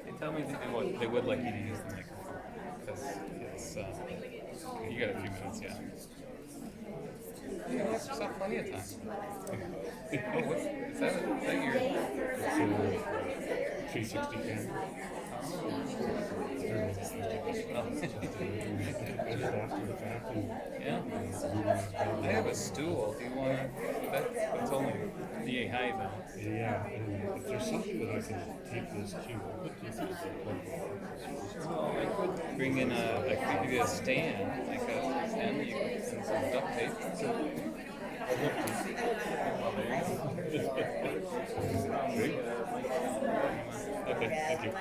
They tell me they would like you to use the microphone because it's you got a few minutes, yeah. You have yourself plenty of time. Oh, is that your? It's 360 camera. Yeah. I have a stool. Do you want to? That's only the high though. Yeah, and if there's something that I can take this to, I could bring in I could give you a stand, like a stand that you can, and some duct tape. Okay, thank you.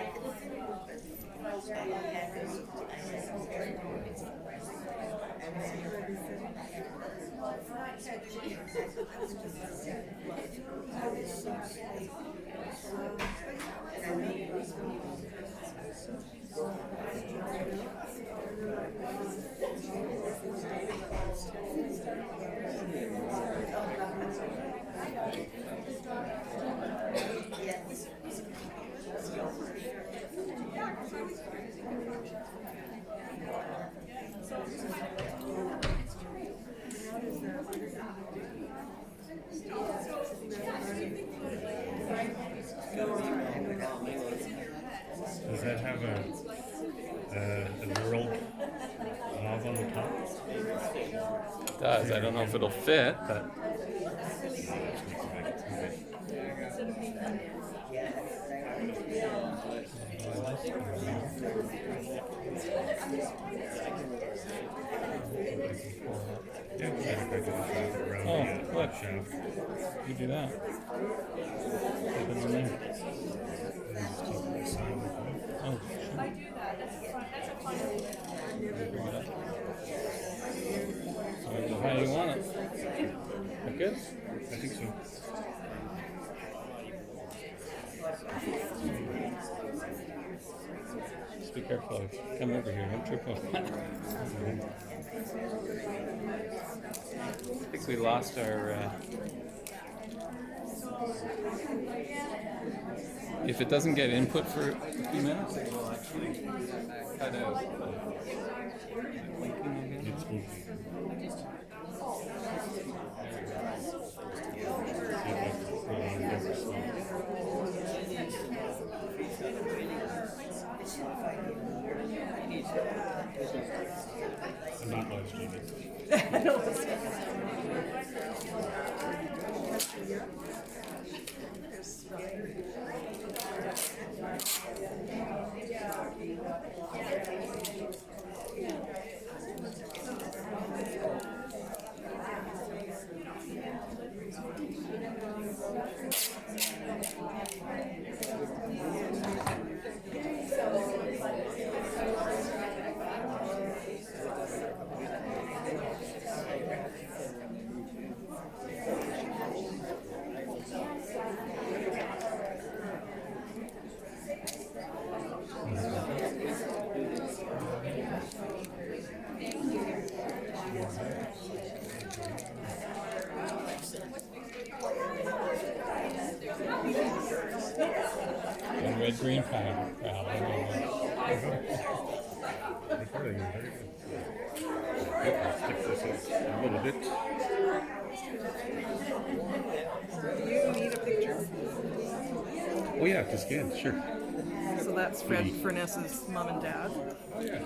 Does that have a world knob on the top? It does. I don't know if it'll fit, but. Oh, look. You do that. Put it in there. Oh, sure. How do you want it? That good? I think so. Just be careful. Come over here. Don't trip over. I think we lost our. If it doesn't get input for a few minutes, it will actually cut out. It's moving. I'm not live streaming. And red green pie. recording. Very good. Yep, I'll stick this out a little bit. Do you need a picture? Oh yeah, to scan, sure. So that's Fred Furness's mom and dad. Oh yeah.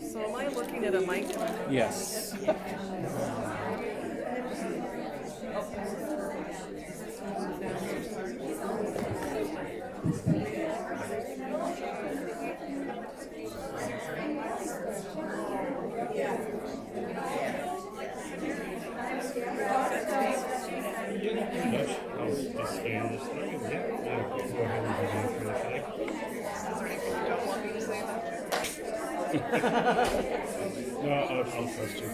So am I looking at a mic? Yes. I'll just scan this thing. Yeah, yeah. Go ahead and do that for the sake. Is there anything you don't want me to say about No, I'll trust you.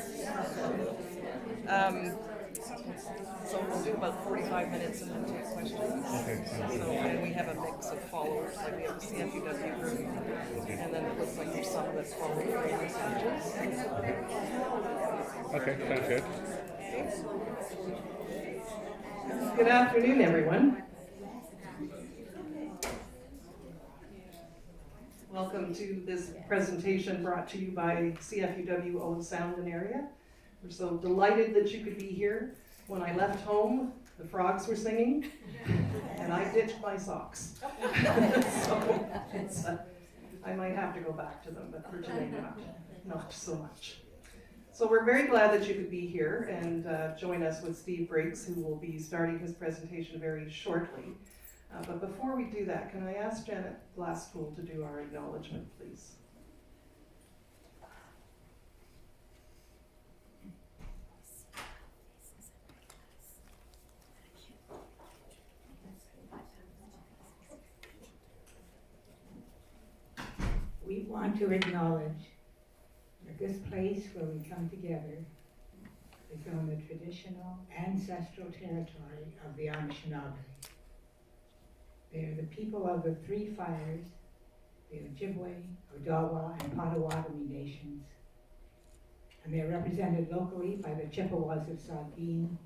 So we'll do about 45 minutes and then take questions. Okay. So, and we have a mix of followers, like we have the CFUW group, and then it looks like there's some that follow famous images. Okay, sounds good. Good afternoon, everyone. Welcome to this presentation brought to you by CFUW Own Sound and Area. We're so delighted that you could be here. When I left home, the frogs were singing, and I ditched my socks. So it's, I might have to go back to them, but for today, not so much. So we're very glad that you could be here and join us with Steve Briggs, who will be starting his presentation very shortly. But before we do that, can I ask Janet Glasspool to do our acknowledgement, please? We want to acknowledge that this place where we come together is on the traditional ancestral territory of the Anishinaabe. They are the people of the Three Fires, the Ojibwe, Odawa, and Potawatomi nations. And they are represented locally by the Chippewas of Saugeen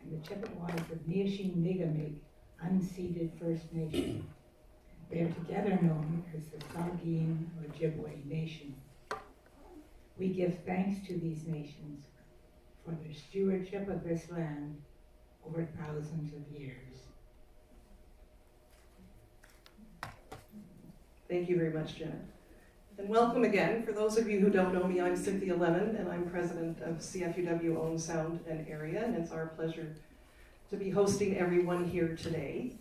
and the Chippewas of Niashin-Migamig, unceded First Nation. They are together known as the Saugeen Ojibwe Nation. We give thanks to these nations for their stewardship of this land over thousands of years. Thank you very much, Janet. And welcome again. For those of you who don't know me, I'm Cynthia Lemon, and I'm president of CFUW Own Sound and Area, and it's our pleasure to be hosting everyone here today.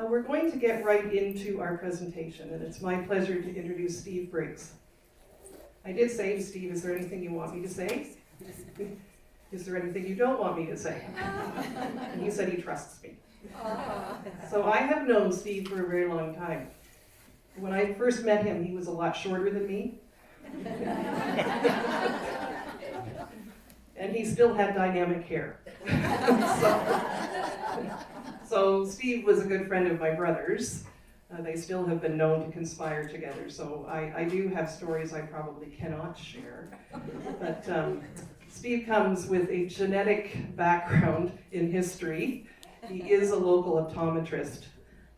We're going to get right into our presentation, and it's my pleasure to introduce Steve Briggs. I did say to Steve, is there anything you want me to say? Is there anything you don't want me to say? And he said he trusts me. So I have known Steve for a very long time. When I first met him, he was a lot shorter than me. And he still had dynamic hair. So Steve was a good friend of my brother's. They still have been known to conspire together, so I do have stories I probably cannot share. But Steve comes with a genetic background in history. He is a local optometrist,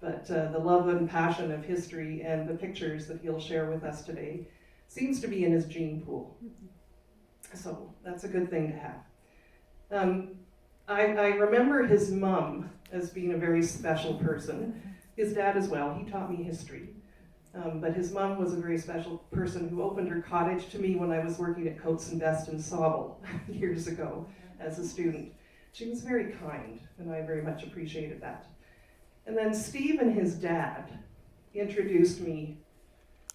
but the love and passion of history and the pictures that he'll share with us today seems to be in his gene pool. So that's a good thing to have. I remember his mom as being a very special person. His dad as well, he taught me history. But his mom was a very special person who opened her cottage to me when I was working at Coates and Best in Sauble years ago as a student. She was very kind, and I very much appreciated that. And then Steve and his dad introduced me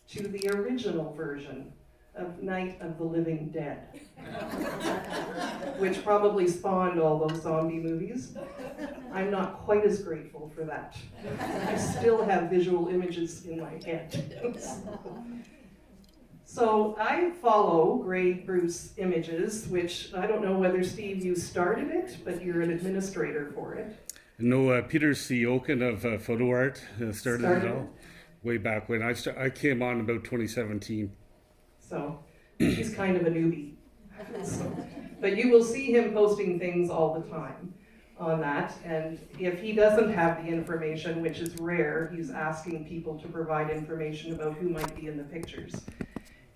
to the original version of Night of the Living Dead, which probably spawned all those zombie movies. I'm not quite as grateful for that. I still have visual images in my head. So I follow Grey Bruce Images, which I don't know whether, Steve, you started it, but you're an administrator for it. No, Peter Siokin of Photo Art started it all way back when. I came on about 2017. So he's kind of a newbie. But you will see him posting things all the time on that, and if he doesn't have the information, which is rare, he's asking people to provide information about who might be in the pictures.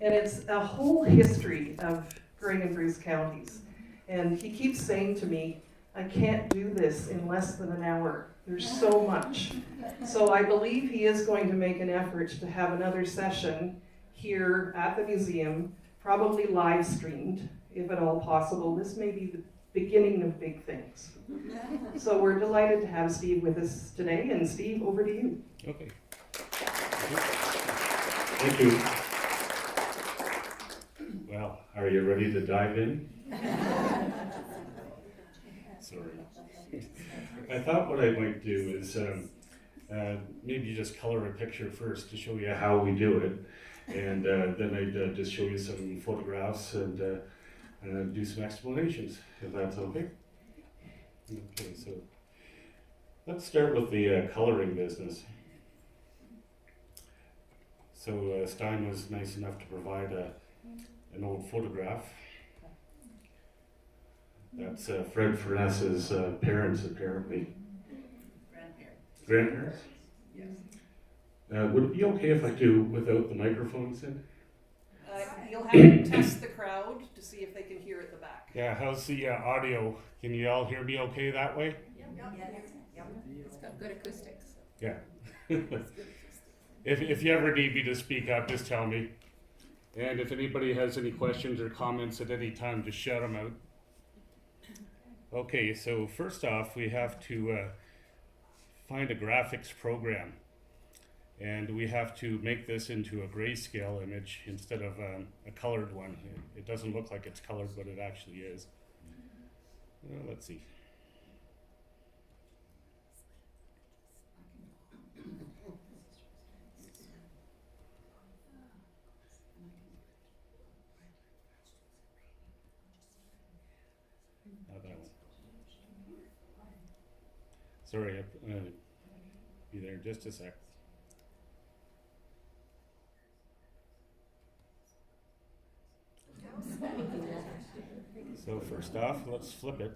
And it's a whole history of Grey and Bruce counties. And he keeps saying to me, I can't do this in less than an hour. There's so much. So I believe he is going to make an effort to have another session here at the museum, probably live streamed, if at all possible. This may be the beginning of big things. So we're delighted to have Steve with us today. And Steve, over to you. Okay. Thank you. Well, are you ready to dive in? Sorry. I thought what I might do is maybe just color a picture first to show you how we do it, and then I'd just show you some photographs and do some explanations, if that's okay. Okay, so let's start with the coloring business. So Stein was nice enough to provide an old photograph. That's Fred Furness's parents, apparently. Grandparents? Yes. Would it be okay if I do without the microphones in? You'll have to test the crowd to see if they can hear at the back. Yeah, how's the audio? Can you all hear me okay that way? It's got good acoustics. Yeah. If you ever need me to speak up, just tell me. And if anybody has any questions or comments at any time, just shout them out. Okay, so first off, we have to find a graphics program. And we have to make this into a grayscale image instead of a colored one. It doesn't look like it's colored, but it actually is. Let's see. Not that one. Sorry, be there in just a sec. So first off, let's flip it.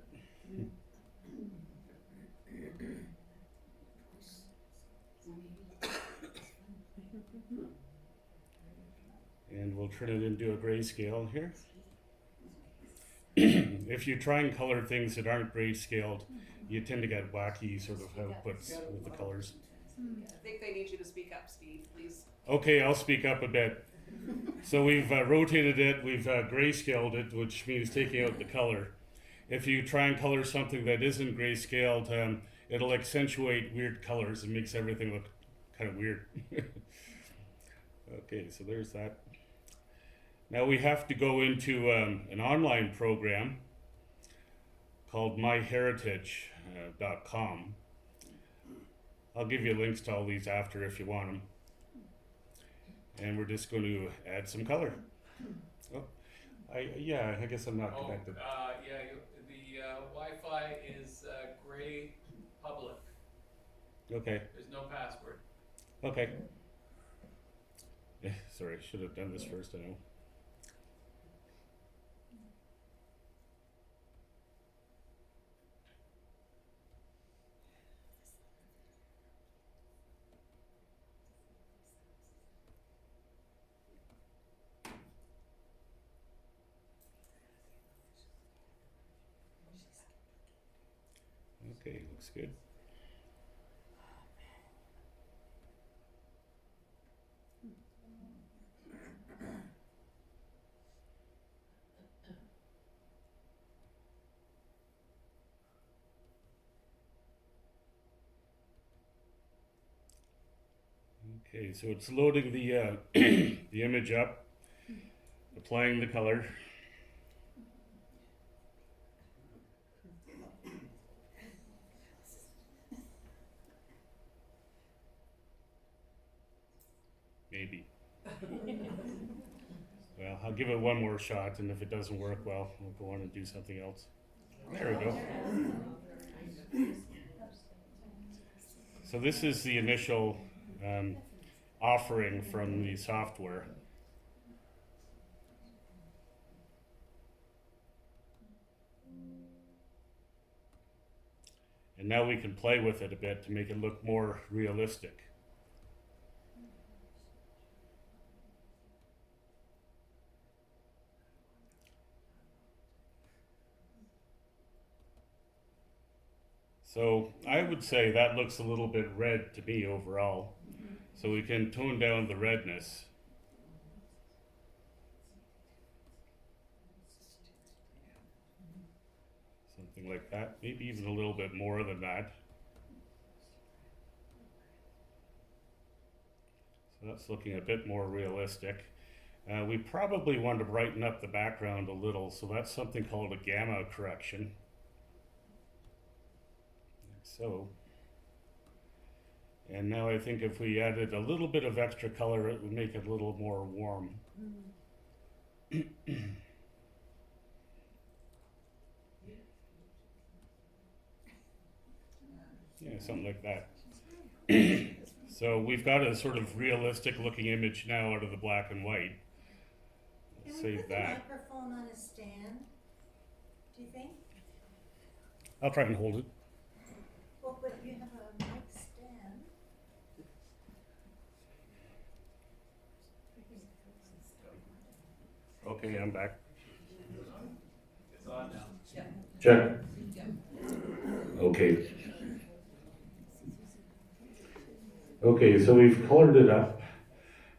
And we'll turn it into a grayscale here. If you try and color things that aren't grayscaled, you tend to get wacky sort of outputs with the colors. I think they need you to speak up, Steve, please. Okay, I'll speak up a bit. So we've rotated it, we've grayscaled it, which means taking out the color. If you try and color something that isn't grayscaled, it'll accentuate weird colors and makes everything look kind of weird. Okay, so there's that. Now we have to go into an online program called myheritage.com. I'll give you links to all these after if you want them. And we're just going to add some color. Oh, I guess I'm not connected. The Wi-Fi is Gray Public. Okay. There's no password. Okay. Sorry, should have done this first, I know. Okay, looks good. Okay, so it's loading the the image up, applying the color. Maybe. Well, I'll give it one more shot, and if it doesn't work, well, we'll go on and do something else. There we go. So this is the initial offering from the software. And now we can play with it a bit to make it look more realistic. So I would say that looks a little bit red to me overall. So we can tone down the redness. Something like that, maybe even a little bit more than that. So that's looking a bit more realistic. We probably want to brighten up the background a little, so that's something called a gamma correction. Like so. And now I think if we added a little bit of extra color, it would make it a little more warm. Yeah, something like that. So we've got a sort of realistic looking image now out of the black and white. Let's Can we save put the that. microphone on a stand, do you think? I'll try and hold it. Well, but you have a mic stand. Okay, I'm back. It's on now. Check. Okay. Okay, so we've colored it up.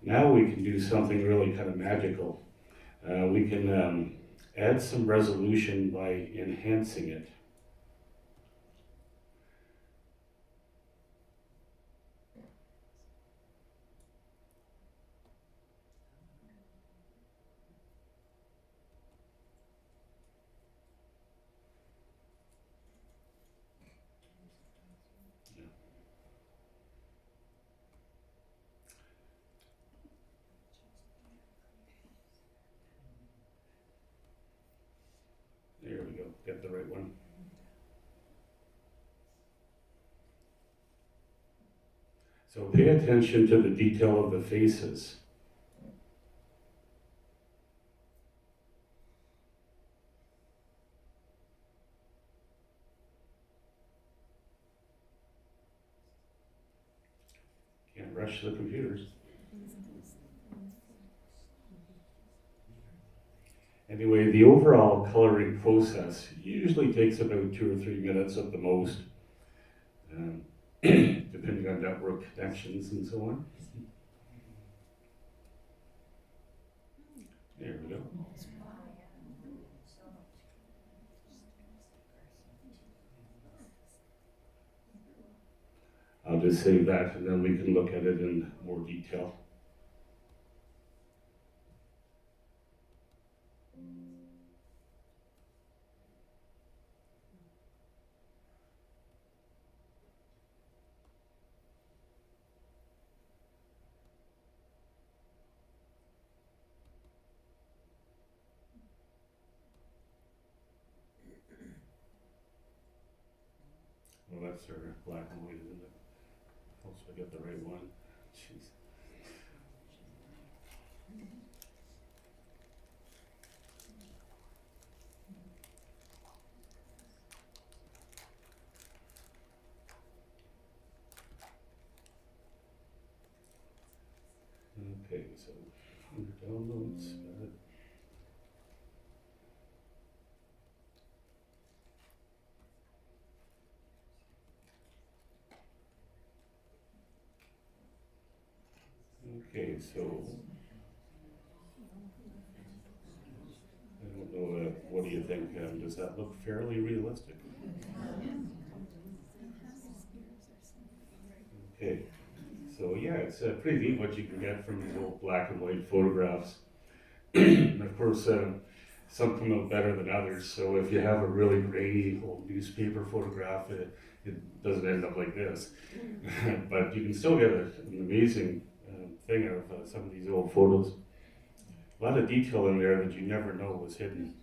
Now we can do something really kind of magical. We can add some resolution by enhancing it. There we go, got the right one. So pay attention to the detail of the faces. Can't rush the computers. Anyway, the overall coloring process usually takes about 2 or 3 minutes at the most, depending on network connections and so on. There we go. I'll just save that and then we can look at it in more detail. Well, that's our black and white, isn't it? Hopefully I get the right one. Jeez. Okay, so under downloads, got it. Okay, so I don't know, what do you think? Does that look fairly realistic? Okay, so yeah, it's pretty neat what you can get from these old black and white photographs. And of course, some come out better than others. So if you have a really grainy old newspaper photograph, it doesn't end up like this. But you can still get an amazing thing out of some of these old photos. A lot of detail in there that you never know was hidden.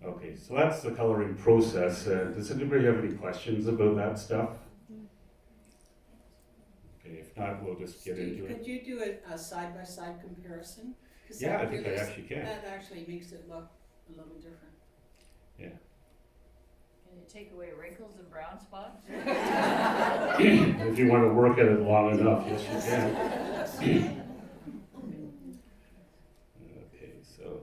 Okay, so that's the coloring process. Does anybody have any questions about that stuff? Okay, if not, we'll just get into it. Could you do a side-by-side comparison? 'Cause Yeah, that I think I actually can. That actually makes it look a little different. Yeah. Can you take away wrinkles and brown spots? If you want to work at it long enough, yes you can. Okay, so.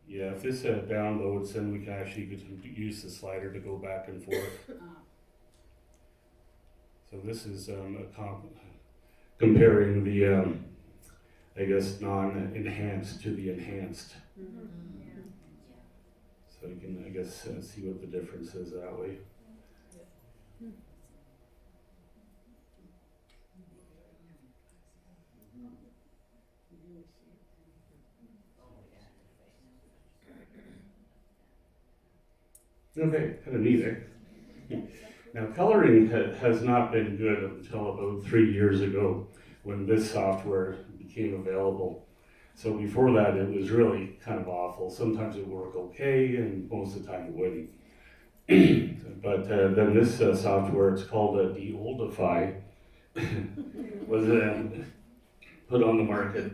Yeah, if this downloads, then we can actually use the slider to go back and forth. So this is comparing the, I guess, non-enhanced to the enhanced. So you can, I guess, see what the difference is that way. Okay, kind of neat, eh? Now, coloring has not been good until about 3 years ago when this software became available. So before that, it was really kind of awful. Sometimes it would work okay, and most of the time it wouldn't. But then this software, it's called De-Oldify, was put on the market.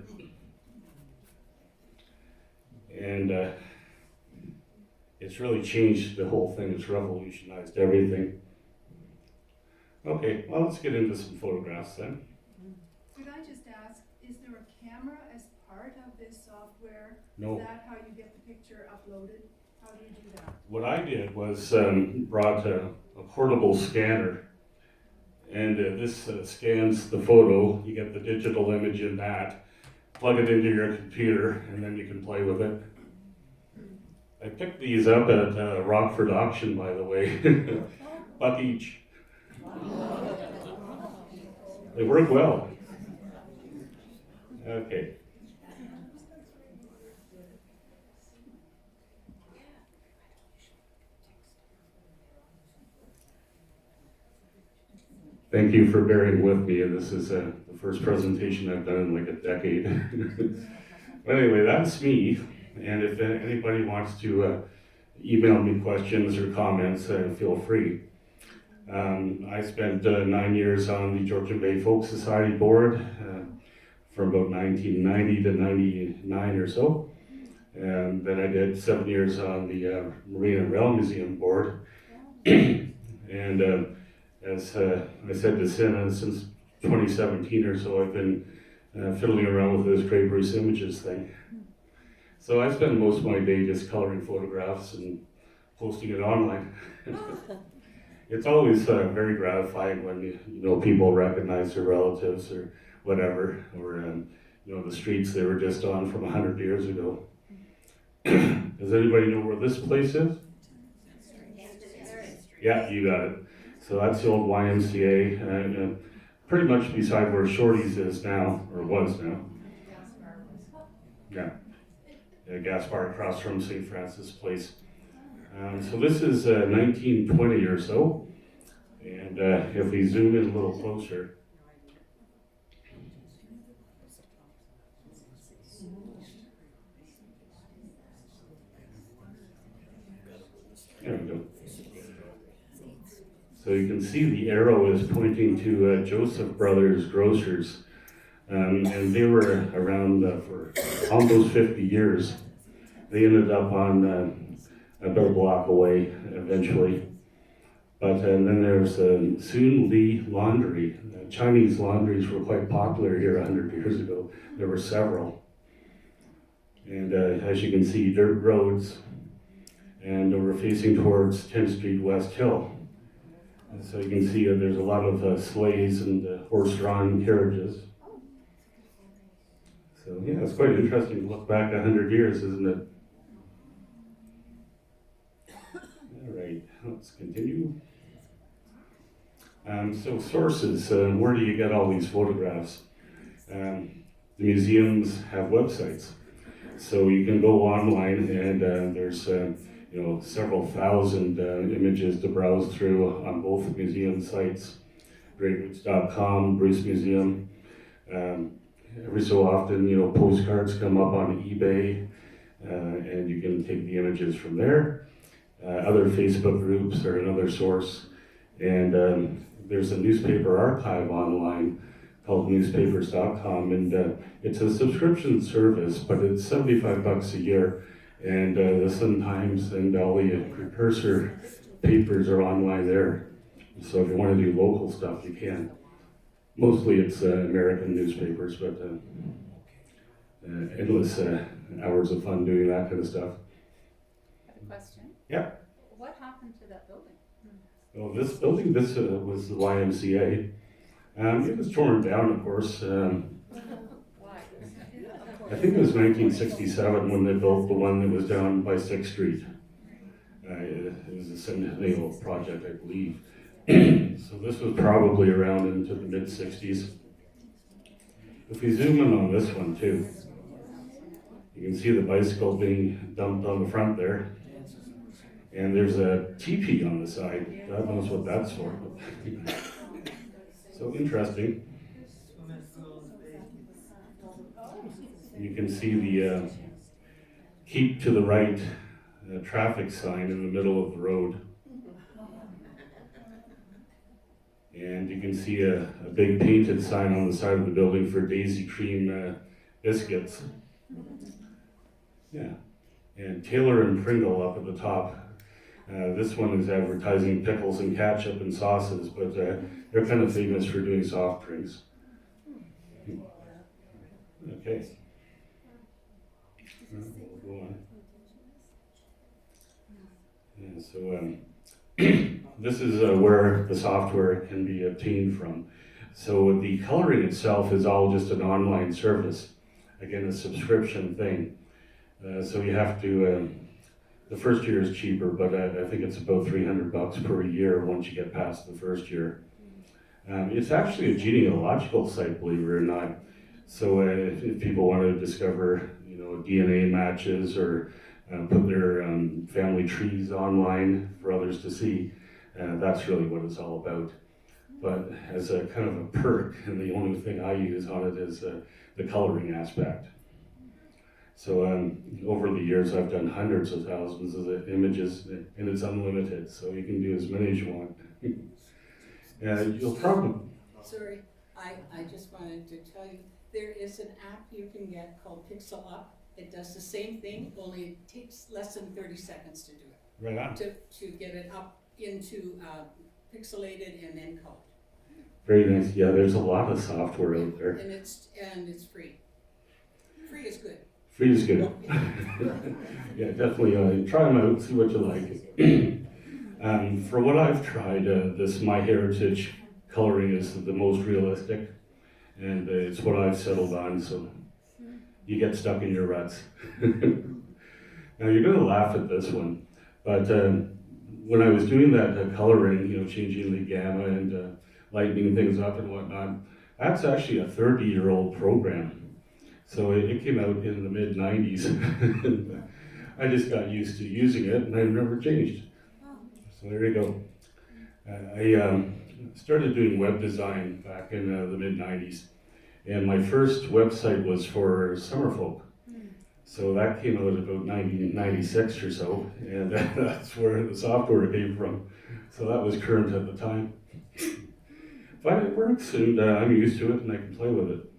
And it's really changed the whole thing. It's revolutionized everything. Okay, well, let's get into some photographs then. Could I just ask, is there a camera as part of this software? No. Is that how you get the picture uploaded? How do you do that? What I did was brought a portable scanner, and this scans the photo. You get the digital image in that, plug it into your computer, and then you can play with it. I picked these up at Rockford auction, by the way, $1 each. They work well. Okay. Thank you for bearing with me. This is the first presentation I've done in like a decade. But anyway, that's me. And if anybody wants to email me questions or comments, feel free. I spent 9 years on the Georgian Bay Folk Society board from about 1990 to 99 or so. And then I did 7 years on the Marine and Rail Museum board. And as I said to Senna, since 2017 or so, I've been fiddling around with this Grey Bruce Images thing. So I spend most of my day just coloring photographs and posting it online. It's always very gratifying when people recognize their relatives or whatever, or the streets they were just on from 100 years ago. Does anybody know where this place is? Yeah, you got it. So that's the old YMCA, pretty much beside where Shorty's is now, or was now. Yeah. Gas bar across from St. Francis Place. So this is 1920 or so, and if we zoom in a little closer, there we go. So you can see the arrow is pointing to Joseph Brothers Grocers, and they were around for almost 50 years. They ended up on about a block away eventually. But then there's Soon Lee Laundry. Chinese laundries were quite popular here 100 years ago. There were several. And as you can see, dirt roads. And we're facing towards 10th Street West Hill. And so you can see there's a lot of sleighs and horse-drawn carriages. So yeah, it's quite interesting to look back 100 years, isn't it? All right, let's continue. So sources, where do you get all these photographs? The museums have websites. So you can go online and there's several thousand images to browse through on both museum sites, greatroots.com, Bruce Museum. Every so often, postcards come up on eBay, and you can take the images from there. Other Facebook groups are another source, and there's a newspaper archive online called newspapers.com, and it's a subscription service, but it's $75 a year, and the Sun-Times and all the precursor papers are online there. So if you want to do local stuff, you can. Mostly it's American newspapers, but endless hours of fun doing that kind of stuff. I have a question. Yeah. What happened to that building? Oh, this building, this was the YMCA. It was torn down, of course. Why? I think it was 1967 when they built the one that was down by 6th Street. It was a centennial project, I believe. So this was probably around into the mid-60s. If we zoom in on this one too, you can see the bicycle being dumped on the front there. And there's a teepee on the side. God knows what that's for. So interesting. You can see the keep to the right traffic sign in the middle of the road. And you can see a big painted sign on the side of the building for Daisy Cream biscuits. Yeah. And Taylor and Pringle up at the top. This one is advertising pickles and ketchup and sauces, but they're kind of famous for doing soft drinks. Okay. We'll go on. Yeah, so this is where the software can be obtained from. So the coloring itself is all just an online service. Again, a subscription thing. So you have to, the first year is cheaper, but I think it's about $300 per year once you get past the first year. It's actually a genealogical site, believe it or not. So if people want to discover, DNA matches or put their family trees online for others to see, that's really what it's all about. But as a kind of a perk, and the only thing I use on it is the coloring aspect. So over the years, I've done hundreds of thousands of images, and it's unlimited, so you can do as many as you want. You'll probably... Sorry, I just wanted to tell you, there is an app you can get called Pixel Up. It does the same thing, only it takes less than 30 seconds to do it. Right on. To get it up into pixelated and then colored. Very nice. Yeah, there's a lot of software out there. And it's free. Free is good. Free is good. Yeah, definitely try them out, see what you like. For what I've tried, this MyHeritage coloring is the most realistic, and it's what I've settled on, so you get stuck in your ruts. Now you're going to laugh at this one, but when I was doing that coloring, changing the gamma and lightening things up and whatnot, that's actually a 30-year-old program. So it came out in the mid-90s. I just got used to using it, and I've never changed. So there you go. I started doing web design back in the mid-90s, and my first website was for Summerfolk. So that came out about 1996 or so, and that's where the software came from. So that was current at the time. But it works, and I'm used to it, and I can play with it.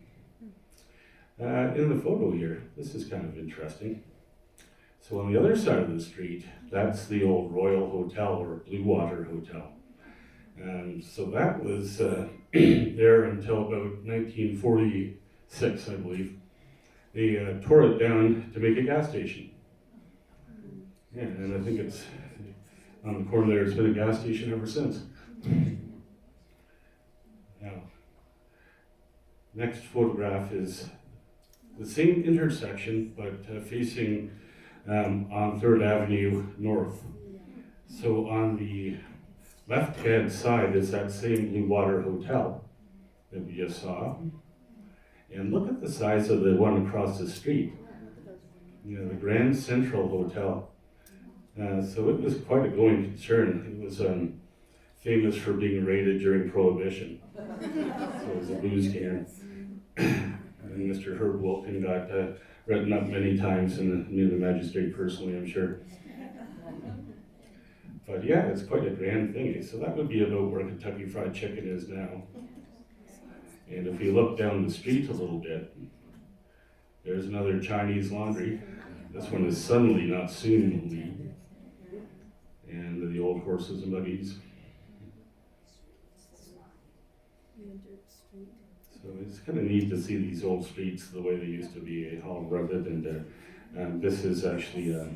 In the photo here, this is kind of interesting. So on the other side of the street, that's the old Royal Hotel or Blue Water Hotel. So that was there until about 1946, I believe. They tore it down to make a gas station. Yeah, and I think it's on the corner there, it's been a gas station ever since. Now, next photograph is the same intersection, but facing on 3rd Avenue North. So on the left-hand side is that same Blue Water Hotel that we just saw. And look at the size of the one across the street. The Grand Central Hotel. So it was quite a going concern. It was famous for being raided during Prohibition. So it was a booze can. And Mr. Herb Wilkin got written up many times, and knew the magistrate personally, I'm sure. But yeah, it's quite a grand thing. So that would be about where Kentucky Fried Chicken is now. And if we look down the street a little bit, there's another Chinese laundry. This one is Suddenly Not Soonly. And the old horses and buggies. So it's kind of neat to see these old streets the way they used to be, all rutted and This is actually a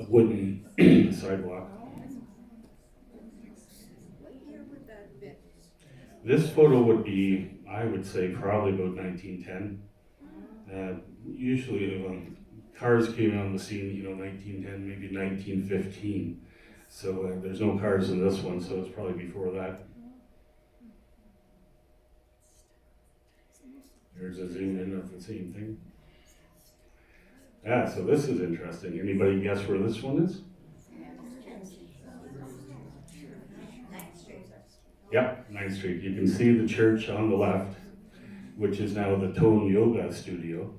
wooden sidewalk. What year would that have been? This photo would be, I would say, probably about 1910. Usually cars came on the scene, 1910, maybe 1915. So there's no cars in this one, so it's probably before that. Here's a zoom in of the same thing. So this is interesting. Anybody guess where this one is? Yep, 9th Street. You can see the church on the left, which is now the Tone Yoga Studio.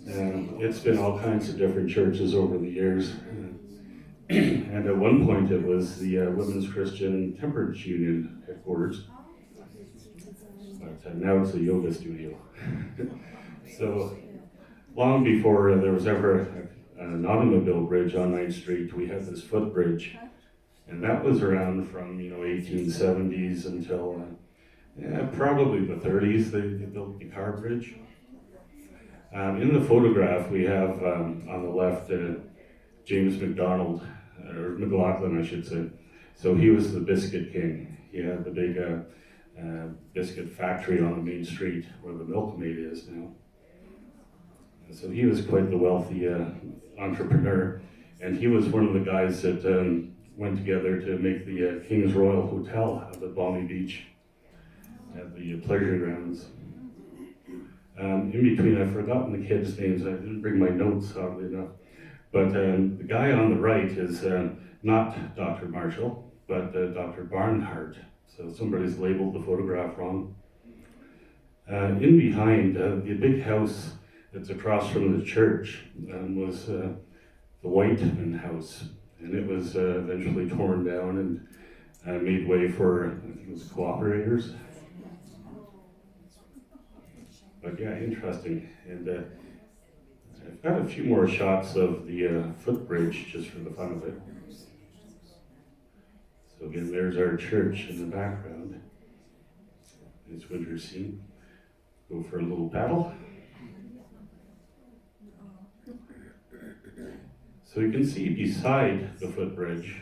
It's been all kinds of different churches over the years. And at one point it was the Women's Christian Temperance Union headquarters. But now it's a yoga studio. So long before there was ever an automobile bridge on 9th Street, we had this footbridge. And that was around from 1870s until probably the 30s. They built the car bridge. In the photograph we have on the left James McDonald, or McLaughlin I should say. So he was the biscuit king. He had the big biscuit factory on the main street where the Milkmaid is now. And so he was quite the wealthy entrepreneur, and he was one of the guys that went together to make the King's Royal Hotel up at Balmy Beach at the pleasure grounds. In between, I've forgotten the kids' names. I didn't bring my notes, oddly enough. But the guy on the right is not Dr. Marshall, but Dr. Barnhart. So somebody's labeled the photograph wrong. In behind, the big house that's across from the church was the Whiteman House. And it was eventually torn down and made way for, I think it was cooperators. But yeah, interesting. And I've got a few more shots of the footbridge just for the fun of it. So again, there's our church in the background. It's winter scene. Go for a little paddle. So you can see beside the footbridge,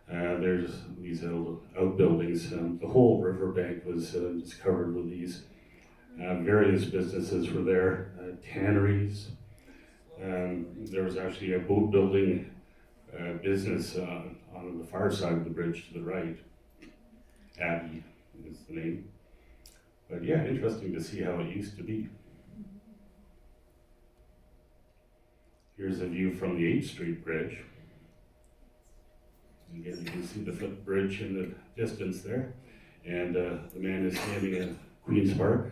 there's these outbuildings. The whole riverbank was just covered with these. Various businesses were there, tanneries. There was actually a boat building business on the far side of the bridge to the right. Abbey is the name. But yeah, interesting to see how it used to be. Here's a view from the 8th Street Bridge. Again, you can see the footbridge in the distance there. And the man is standing at Queen's Park.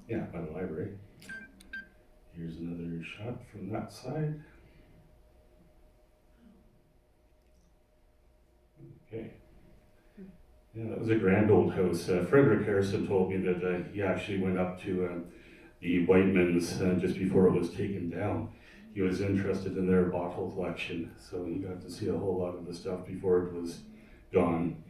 Yeah, by the library. Here's another shot from that side. Okay. Yeah, that was a grand old house. Frederick Harrison told me that he actually went up to the Whiteman's just before it was taken down. He was interested in their bottle collection, so he got to see a whole lot of the stuff before it was gone.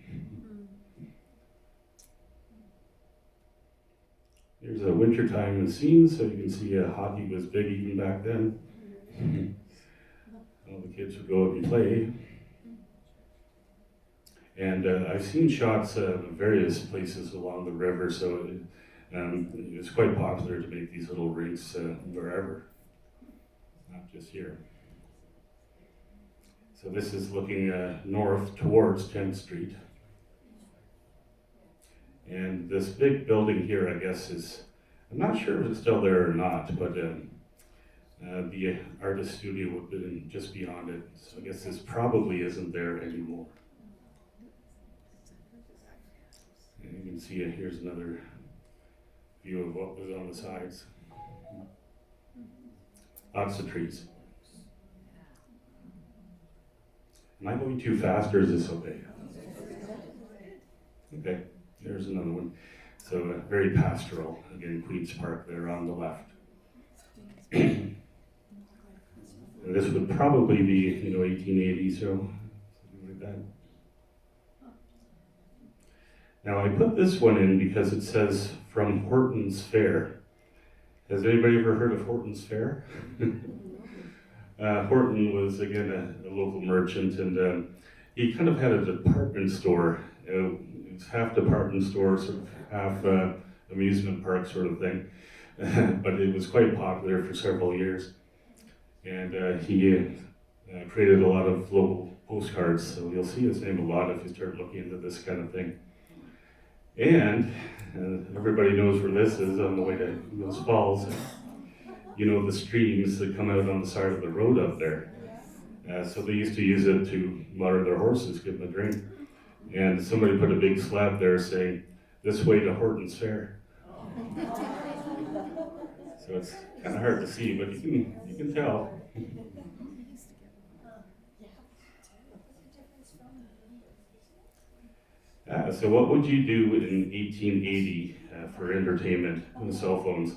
Here's a wintertime scene, so you can see hockey was big even back then. All the kids would go out and play. And I've seen shots of various places along the river, so it's quite popular to make these little rinks wherever, not just here. So this is looking north towards 10th Street. And this big building here, I guess, is, I'm not sure if it's still there or not, but the artist studio would have been just beyond it. So I guess this probably isn't there anymore. And you can see here's another view of what was on the sides. Lots of trees. Am I going too fast or is this okay? Okay. There's another one. So very pastoral. Again, Queen's Park there on the left. And this would probably be, 1880, so something like that. Now I put this one in because it says from Horton's Fair. Has anybody ever heard of Horton's Fair? Horton was, again, a local merchant, and he kind of had a department store. It's half department store, sort of half amusement park sort of thing. But it was quite popular for several years. And he created a lot of local postcards, so you'll see his name a lot if you start looking into this kind of thing. And everybody knows where this is on the way to those falls. You know the streams that come out on the side of the road up there. So they used to use it to water their horses, give them a drink. And somebody put a big slab there saying, "This way to Horton's Fair." So it's kind of hard to see, but you can tell. So what would you do in 1880 for entertainment and cell phones?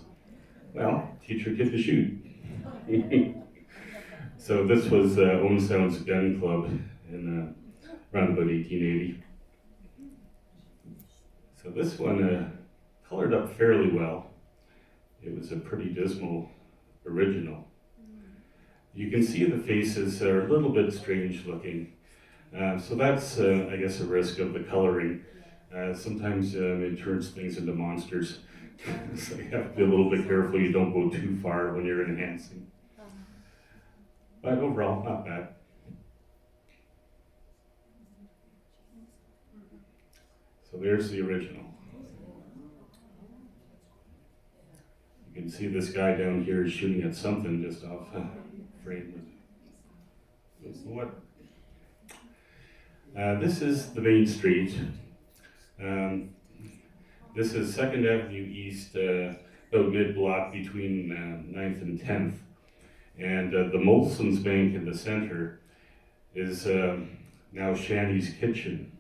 Well, teach your kid to shoot. So this was Owen Sound's Gun Club in around about 1880. So this one colored up fairly well. It was a pretty dismal original. You can see the faces are a little bit strange looking. So that's, I guess, a risk of the coloring. Sometimes it turns things into monsters. So you have to be a little bit careful you don't go too far when you're enhancing. But overall, not bad. So there's the original. You can see this guy down here shooting at something just off frame. What? This is the main street. This is 2nd Avenue East, about mid-block between 9th and 10th. And the Molson's Bank in the center is now Shanny's Kitchen.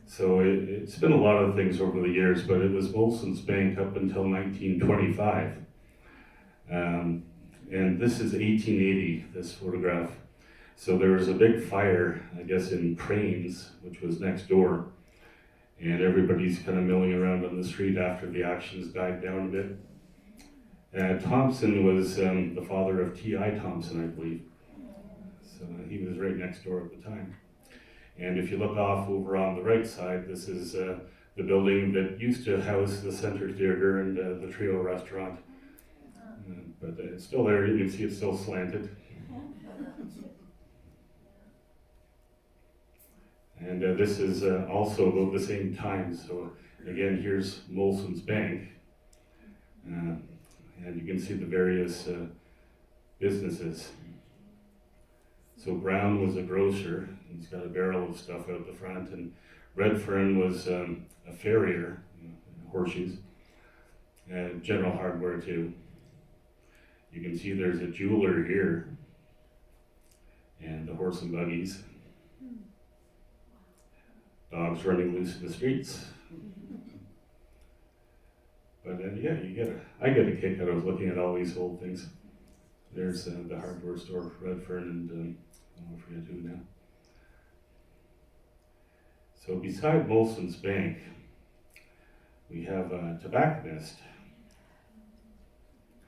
So it's been a lot of things over the years, but it was Molson's Bank up until 1925. And this is 1880, this photograph. So there was a big fire, I guess, in Cranes, which was next door. And everybody's kind of milling around on the street after the actions died down a bit. Thompson was the father of T.I. Thompson, I believe. So he was right next door at the time. And if you look off over on the right side, this is the building that used to house the Center Theater and the Trio Restaurant. But it's still there, you can see it's still slanted. And this is also about the same time. So again, here's Molson's Bank. And you can see the various businesses. So Brown was a grocer. He's got a barrel of stuff out the front. And Redfern was a farrier, horseshoes. And general hardware too. You can see there's a jeweler here. And the horse and buggies. Dogs running loose in the streets. But yeah, I get a kick out of looking at all these old things. There's the hardware store, Redfern, and I forget who now. So beside Molson's Bank, we have a tobacconist,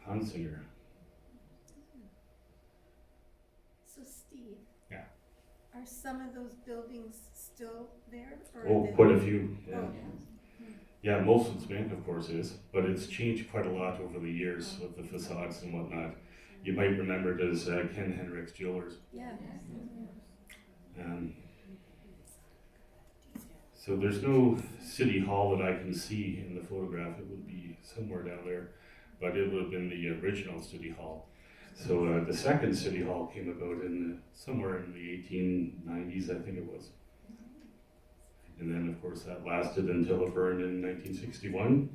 Hansinger. So Steve. Yeah. Are some of those buildings still there? Or Oh, are they- quite a few. Yeah. Oh, Yeah, Molson's Bank, of course, is, but it's changed quite a lot over the years with the facades and whatnot. You might remember it as Ken Henrik's Jewelers. yeah. So there's no city hall that I can see in the photograph. It would be somewhere down there, but it would have been the original city hall. So the second city hall came about in somewhere in the 1890s, I think it was. And then, of course, that lasted until it burned in 1961.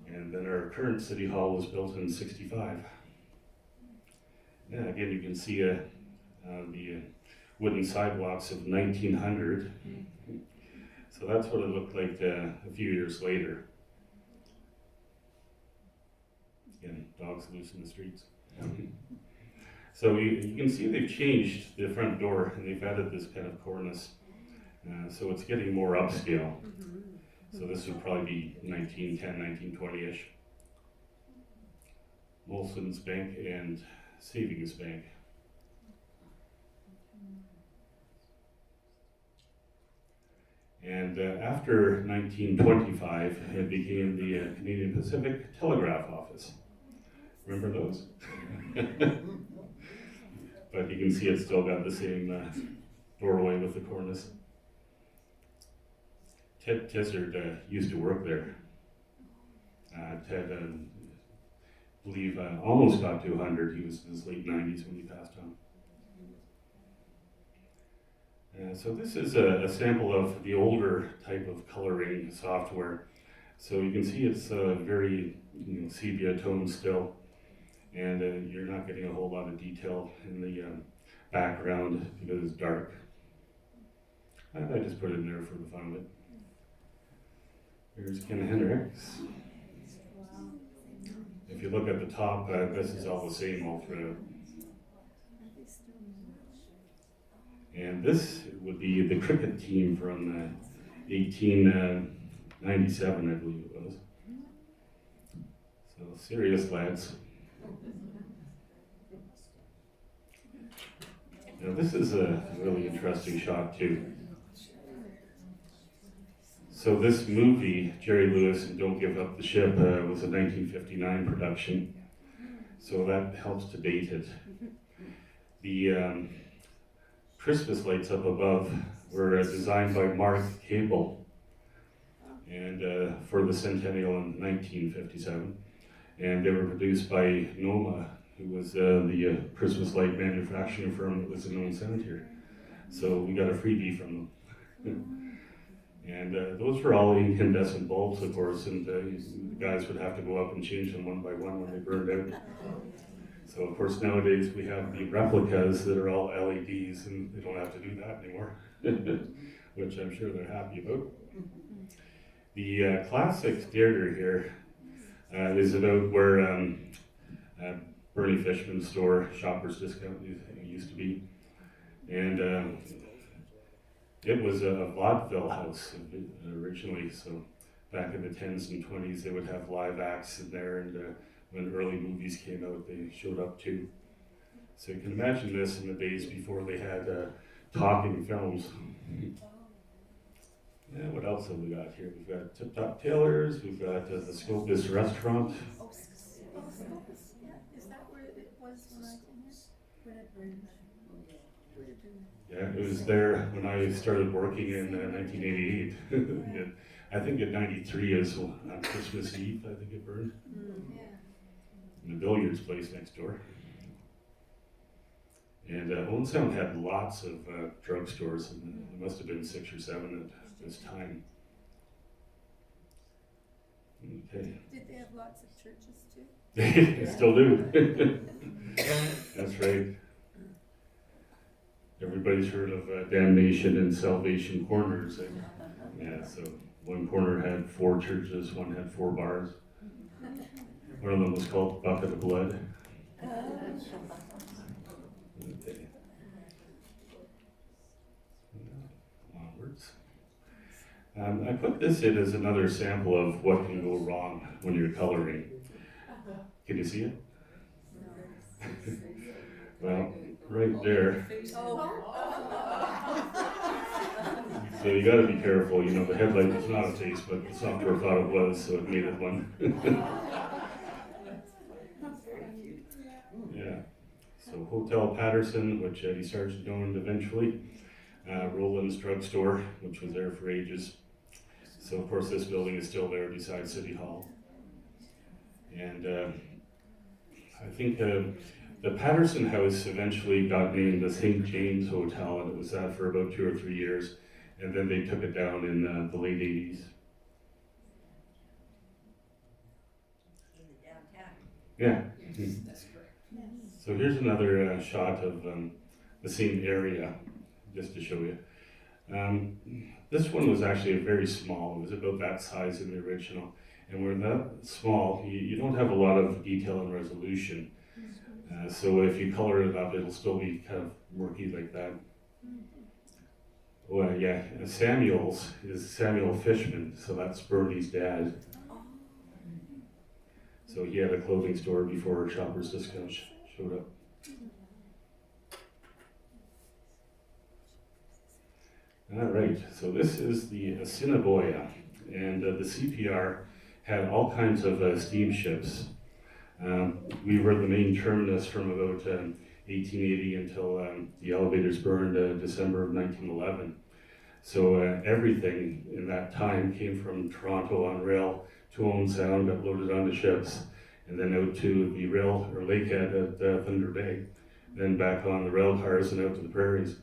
And then our current city hall was built in 65. Yeah, again, you can see the wooden sidewalks of 1900. So that's what it looked like a few years later. Again, dogs loose in the streets. So you can see they've changed the front door and they've added this kind of cornice. So it's getting more upscale. So this would probably be 1910, 1920-ish. Molson's Bank and Savings Bank. And after 1925, it became the Canadian Pacific Telegraph Office. Remember those? But you can see it's still got the same doorway with the cornice. Ted Tizard used to work there. Ted, I believe, almost got to 100. He was in his late 90s when he passed on. So this is a sample of the older type of coloring software. So you can see it's very sepia tone still, and you're not getting a whole lot of detail in the background because it's dark. I just put it in there for the fun of it. Here's Ken Hendricks. If you look at the top, this is all the same all throughout. And this would be the cricket team from 1897, I believe it was. So serious lads. Now this is a really interesting shot too. So this movie, Jerry Lewis and Don't Give Up the Ship, was a 1959 production. So that helps to date it. The Christmas lights up above were designed by Mark Cable, and for the centennial in 1957, and they were produced by Noma, who was the Christmas light manufacturing firm that was in Owen Cemetery. So we got a freebie from them. And those were all incandescent bulbs, of course, and the guys would have to go up and change them one by one when they burned out. So of course nowadays we have the replicas that are all LEDs, and they don't have to do that anymore, which I'm sure they're happy about. The classic theater here is about where Bernie Fishman's store, Shoppers Discount, used to be, and it was a vaudeville house originally. So back in the 10s and 20s, they would have live acts in there, and when early movies came out, they showed up too. So you can imagine this in the days before they had talking films. Yeah, what else have we got here? We've got Tip Top Tailors, we've got the Scopus Restaurant. Oh, Scopus, yeah, is that where it was when I came here? When it burned? Yeah, it was there when I started working in 1988. I think in 93 is on Christmas Eve, I think it burned. Yeah. In the billiards place next door. And Owen Sound had lots of drugstores, and there must have been 6 or 7 at this time. Okay. Did they have lots of churches too? They still do. That's right. Everybody's heard of Damnation and Salvation Corners. Yeah, so one corner had 4 churches, one had 4 bars. One of them was called Bucket of Blood. Okay. Onwards. I put this in as another sample of what can go wrong when you're coloring. Can you see it? Well, right there. So you got to be careful. You know, the headlight was not a face, but the software thought it was, so it made it one. Yeah. So Hotel Patterson, which Eddie Sargent owned eventually. Roland's Drugstore, which was there for ages. So of course this building is still there beside City Hall. And I think the Patterson House eventually got named the St. James Hotel, and it was that for about 2 or 3 years. And then they took it down in the late 80s. Yeah. That's correct. So here's another shot of the same area, just to show you. This one was actually very small. It was about that size in the original. And where that small, you don't have a lot of detail and resolution. So if you color it up, it'll still be kind of murky like that. Well, yeah, Samuel's is Samuel Fishman, so that's Bernie's dad. So he had a clothing store before Shoppers Discount showed up. All right, so this is the Assiniboia, and the CPR had all kinds of steamships. We were the main terminus from about 1880 until the elevators burned December of 1911. So everything in that time came from Toronto on rail to Owen Sound, got loaded onto ships, and then out to the rail or lakehead at Thunder Bay, then back on the rail cars and out to the prairies,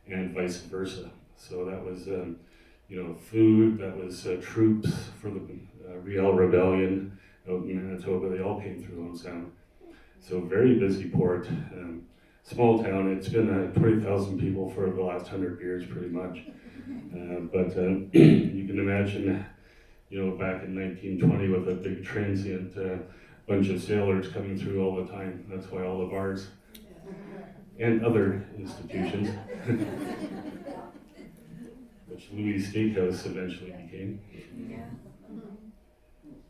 and vice versa. So that was, food, that was troops for the Riel Rebellion out in Manitoba. They all came through Owen Sound. So very busy port. Small town. It's been 20,000 people for the last 100 years, pretty much. But you can imagine, back in 1920 with a big transient bunch of sailors coming through all the time. That's why all the bars and other institutions, which Louis Steakhouse eventually became.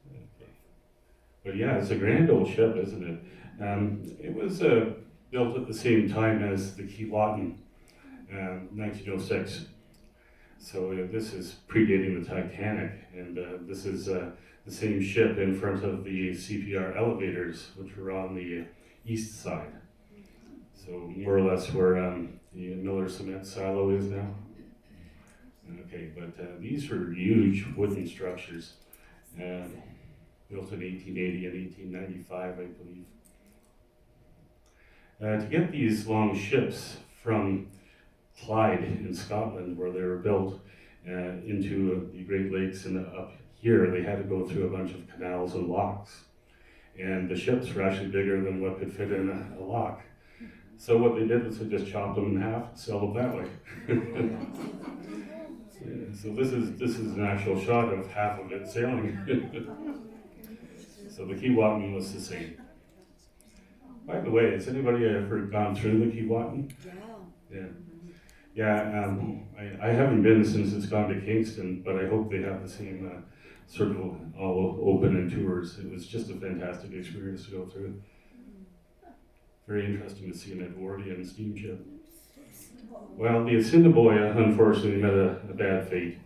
Okay. But yeah, it's a grand old ship, isn't it? It was built at the same time as the Keewatin, 1906. So this is predating the Titanic, and this is the same ship in front of the CPR elevators, which were on the east side. So more or less where the Miller Cement Silo is now. Okay, but these were huge wooden structures, built in 1880 and 1895, I believe. To get these long ships from Clyde in Scotland, where they were built, into the Great Lakes and up here, they had to go through a bunch of canals and locks. And the ships were actually bigger than what could fit in a lock. So what they did was they just chopped them in half and sell them that way. Yeah, so this is an actual shot of half of it sailing. So the Keewatin was the same. By the way, has anybody ever gone through the Keewatin? Yeah. Yeah, I haven't been since it's gone to Kingston, but I hope they have the same sort of all open and tours. It was just a fantastic experience to go through. Very interesting to see an Edwardian steamship. Well, the Assiniboia unfortunately met a bad fate.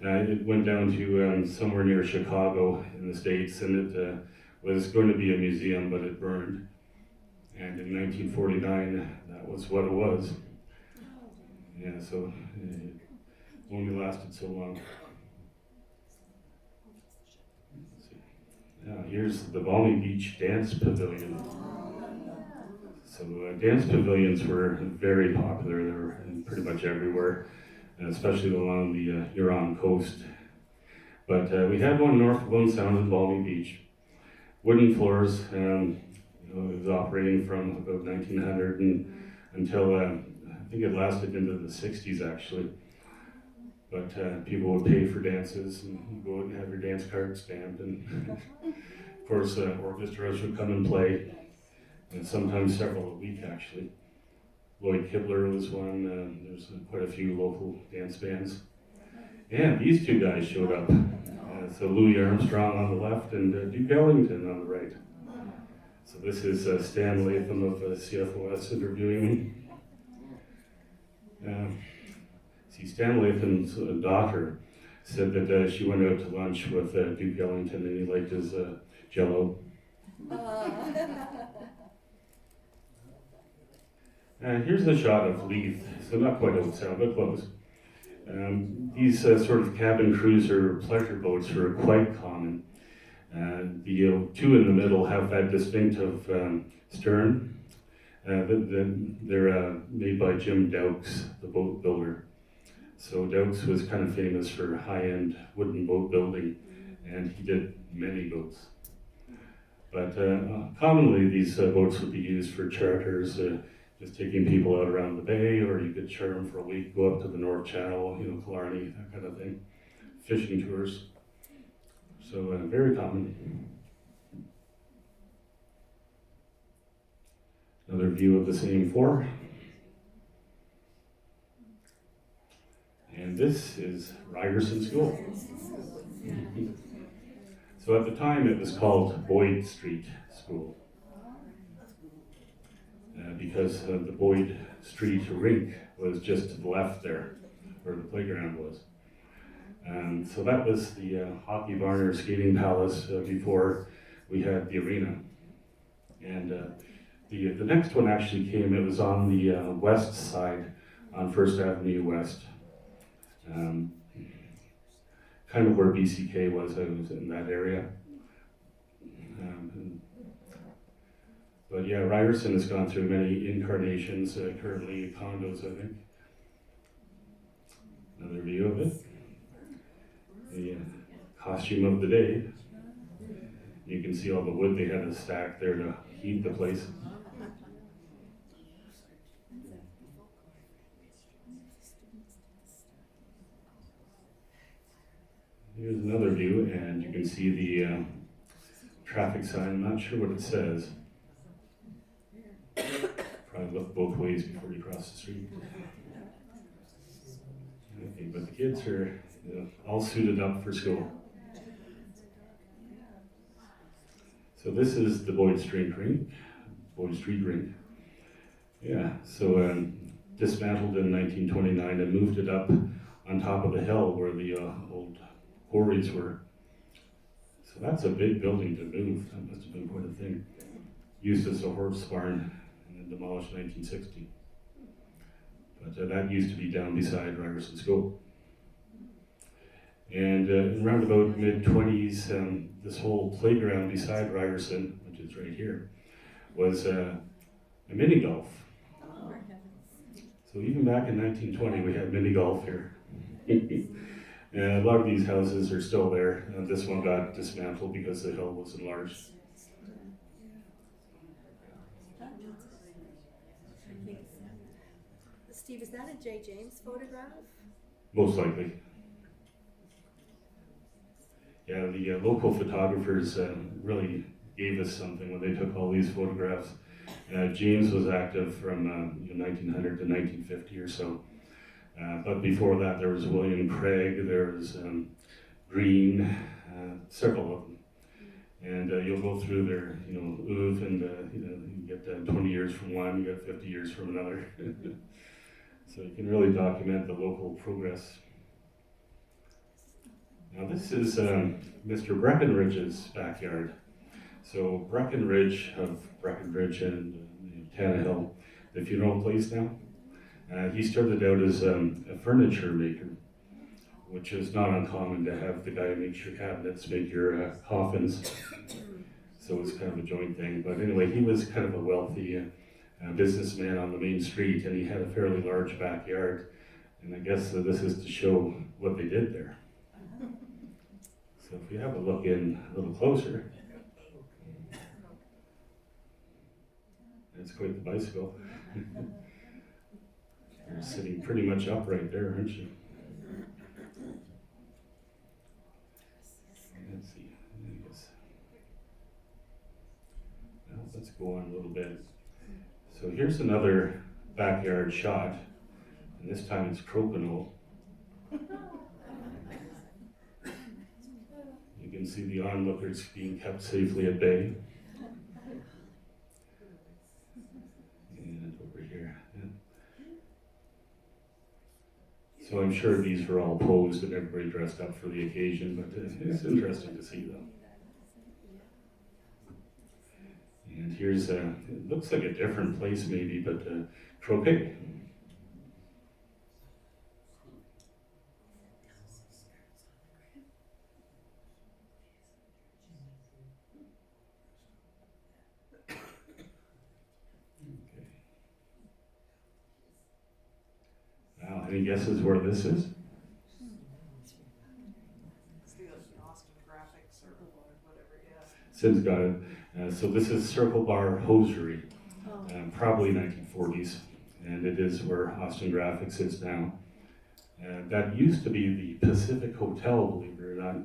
It went down to somewhere near Chicago in the States, and it was going to be a museum, but it burned. And in 1949, that was what it was. Yeah, so it only lasted so long. Yeah, here's the Balmy Beach Dance Pavilion. So dance pavilions were very popular. They were pretty much everywhere, especially along the Huron coast. But we had one north of Lone Sound in Balmy Beach. Wooden floors. It was operating from about 1900 until I think it lasted into the 60s actually. But people would pay for dances and go out and have your dance card stamped, and of course orchestras would come and play, and sometimes several a week actually. Lloyd Kibler was one. There's quite a few local dance bands, and these two guys showed up. So Louis Armstrong on the left and Duke Ellington on the right. So this is Stan Latham of CFUW interviewing me. See, Stan Latham's daughter said that she went out to lunch with Duke Ellington and he liked his Jell-O. Here's a shot of Leith, so not quite Old Sound, but close. These sort of cabin cruiser pleasure boats are quite common. The two in the middle have that distinctive stern. They're made by Jim Dowkes, the boat builder. So Dowkes was kind of famous for high-end wooden boat building, and he did many boats. But commonly these boats would be used for charters, just taking people out around the bay, or you could charter them for a week, go up to the North Channel, Killarney, that kind of thing. Fishing tours. So very common. Another view of the same four. this is Ryerson School. So at the time it was called Boyd Street School because the Boyd Street rink was just to the left there where the playground was. And so that was the hockey barn or skating palace before we had the arena. And the next one actually came, it was on the west side on First Avenue West. Kind of where BCK was, I was in that area. But yeah, Ryerson has gone through many incarnations, currently condos, I think. Another view of it. The costume of the day. You can see all the wood they had to stack there to heat the place. Here's another view, and you can see the traffic sign. I'm not sure what it says. Probably look both ways before you cross the street. Okay, but the kids are all suited up for school. So this is the Boyd Street rink. Boyd Street rink. Yeah, so dismantled in 1929 and moved it up on top of the hill where the old quarries were. So that's a big building to move. That must have been quite a thing. Used as a horse barn and then demolished in 1960. But that used to be down beside Ryerson School. And around about mid-20s, this whole playground beside Ryerson, which is right here, was a mini golf. So even back in 1920, we had mini golf here. And a lot of these houses are still there. This one got dismantled because the hill was enlarged. Steve, is that a J. James photograph? Most likely. Yeah, the local photographers really gave us something when they took all these photographs. James was active from 1900 to 1950 or so. But before that, there was William Craig, there was Green, several of them. And you'll go through their, oeuvre, and you get 20 years from one, you get 50 years from another. So you can really document the local progress. Now this is Mr. Breckenridge's backyard. So Breckenridge of Breckenridge and Tannehill, the funeral place now. He started out as a furniture maker, which is not uncommon to have the guy who makes your cabinets make your coffins. So it's kind of a joint thing. But anyway, he was kind of a wealthy businessman on the main street, and he had a fairly large backyard. And I guess this is to show what they did there. So if we have a look in a little closer, that's quite the bicycle. You're sitting pretty much upright there, aren't you? Let's see, I guess. Well, let's go on a little bit. So here's another backyard shot, and this time it's crokinole. You can see the onlookers being kept safely at bay. And over here. Yeah. So I'm sure these were all posed and everybody dressed up for the occasion, but it's interesting to see them. And here's it looks like a different place maybe, but croquet. Wow, any guesses where this is? Sid's got it. So this is Circle Bar Hosiery, probably 1940s, and it is where Austin Graphics is now. That used to be the Pacific Hotel, believe it or not,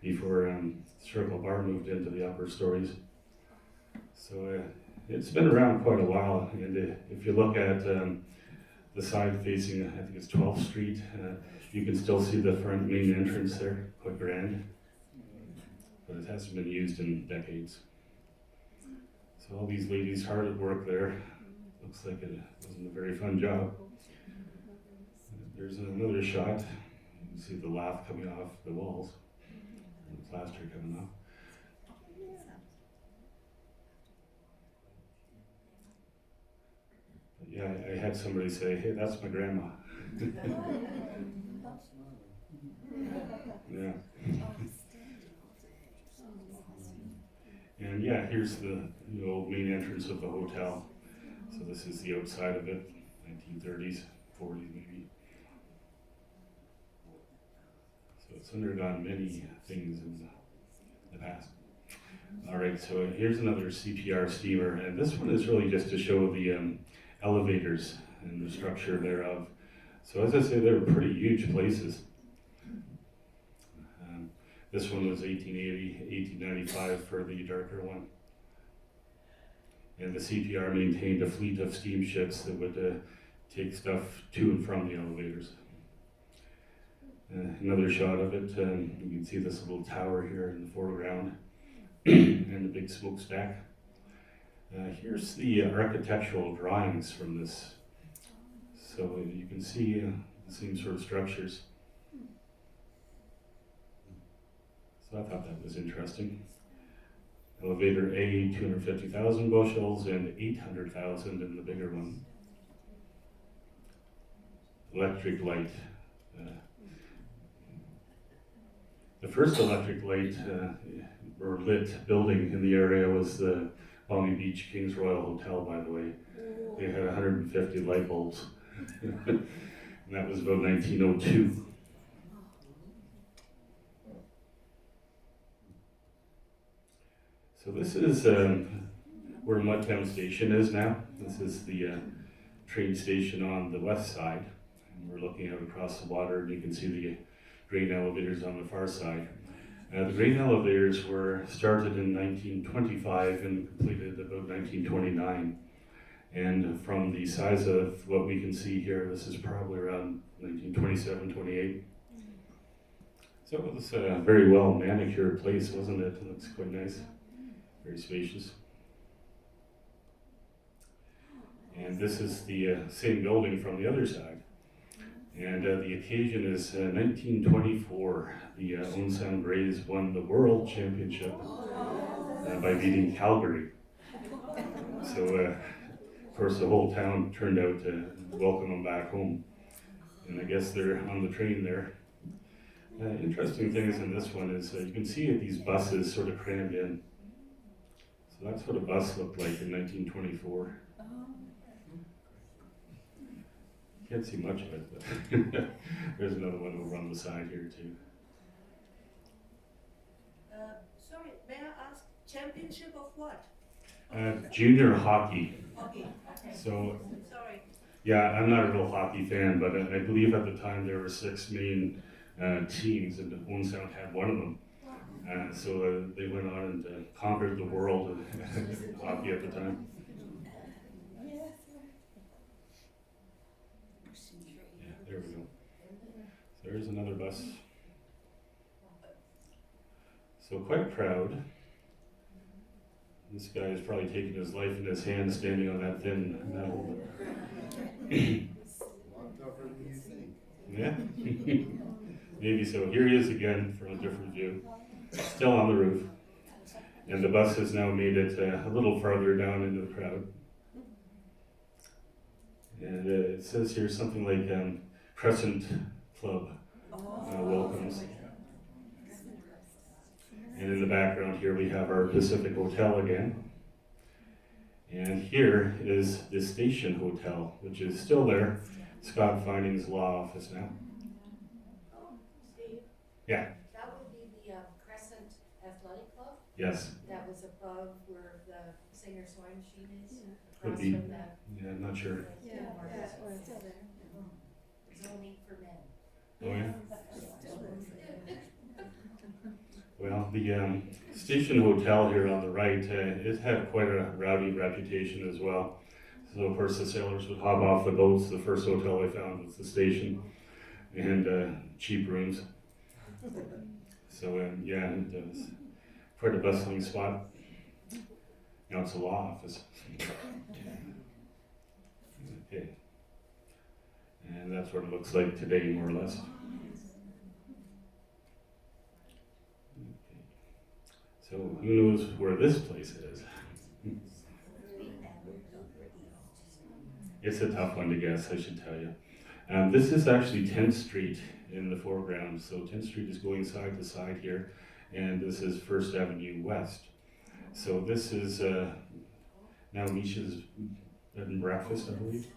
before Circle Bar moved into the upper stories. So it's been around quite a while, and if you look at the side facing, I think it's 12th Street. You can still see the front main entrance there, quite grand. But it hasn't been used in decades. So all these ladies hard at work there. Looks like it wasn't a very fun job. There's another shot. You can see the lath coming off the walls and the plaster coming off. But yeah, I had somebody say, "Hey, that's my grandma." Yeah. And yeah, here's the old main entrance of the hotel. So this is the outside of it, 1930s, 40s maybe. So it's undergone many things in the past. All right, so here's another CPR steamer, and this one is really just to show the elevators and the structure thereof. So as I say, they were pretty huge places. This one was 1880, 1895 for the darker one. And the CPR maintained a fleet of steamships that would take stuff to and from the elevators. Another shot of it, you can see this little tower here in the foreground and the big smokestack. Here's the architectural drawings from this. So you can see the same sort of structures. So I thought that was interesting. Elevator A, 250,000 bushels and 800,000 in the bigger one. Electric light. The first electric light or lit building in the area was the Palmy Beach Kings Royal Hotel, by the way. They had 150 light bulbs. And that was about 1902. So this is where Mudtown Station is now. This is the train station on the west side. And we're looking out across the water, and you can see the grain elevators on the far side. The grain elevators were started in 1925 and completed about 1929. And from the size of what we can see here, this is probably around 1927, 28. So it was a very well manicured place, wasn't it? It looks quite nice. Very spacious. And this is the same building from the other side. And the occasion is 1924. The Owen Sound Rays won the World Championship by beating Calgary. So, of course, the whole town turned out to welcome them back home. And I guess they're on the train there. Interesting things in this one is you can see these buses sort of crammed in. So that's what a bus looked like in 1924. Can't see much of it, but there's another one over on the side here too. Sorry, may I ask, championship of what? Junior hockey. Hockey. So, Sorry. yeah, I'm not a real hockey fan, but I believe at the time there were 6 main teams, and Owen Sound had one of them. So they went on and conquered the world of hockey at the time. Yeah, there we go. So there's another bus. So quite proud. This guy is probably taking his life in his hands standing on that thin metal. Yeah, maybe so. Here he is again from a different view, still on the roof. And the bus has now made it a little farther down into the crowd. And it says here something like Crescent Club welcomes. And in the background here we have our Pacific Hotel again. And here is the Station Hotel, which is still there. Scott Finding's law office now. Steve? Yeah. That would be the Crescent Athletic Club? Yes. That was above where the Singer Sewing Machine is? Could Across be. from the... Yeah, I'm not sure. It's still there. It's only for men. Oh yeah? Well, the Station Hotel here on the right, it had quite a rowdy reputation as well. So of course the sailors would hop off the boats. The first hotel I found was the station, and cheap rooms. So yeah, it was quite a bustling spot. Now it's a law office. Okay. And that's what it looks like today, more or less. So who knows where this place is? It's a tough one to guess, I should tell you. This is actually 10th Street in the foreground. So 10th Street is going side to side here, and this is 1st Avenue West. So this is now Misha's bed and breakfast, I believe.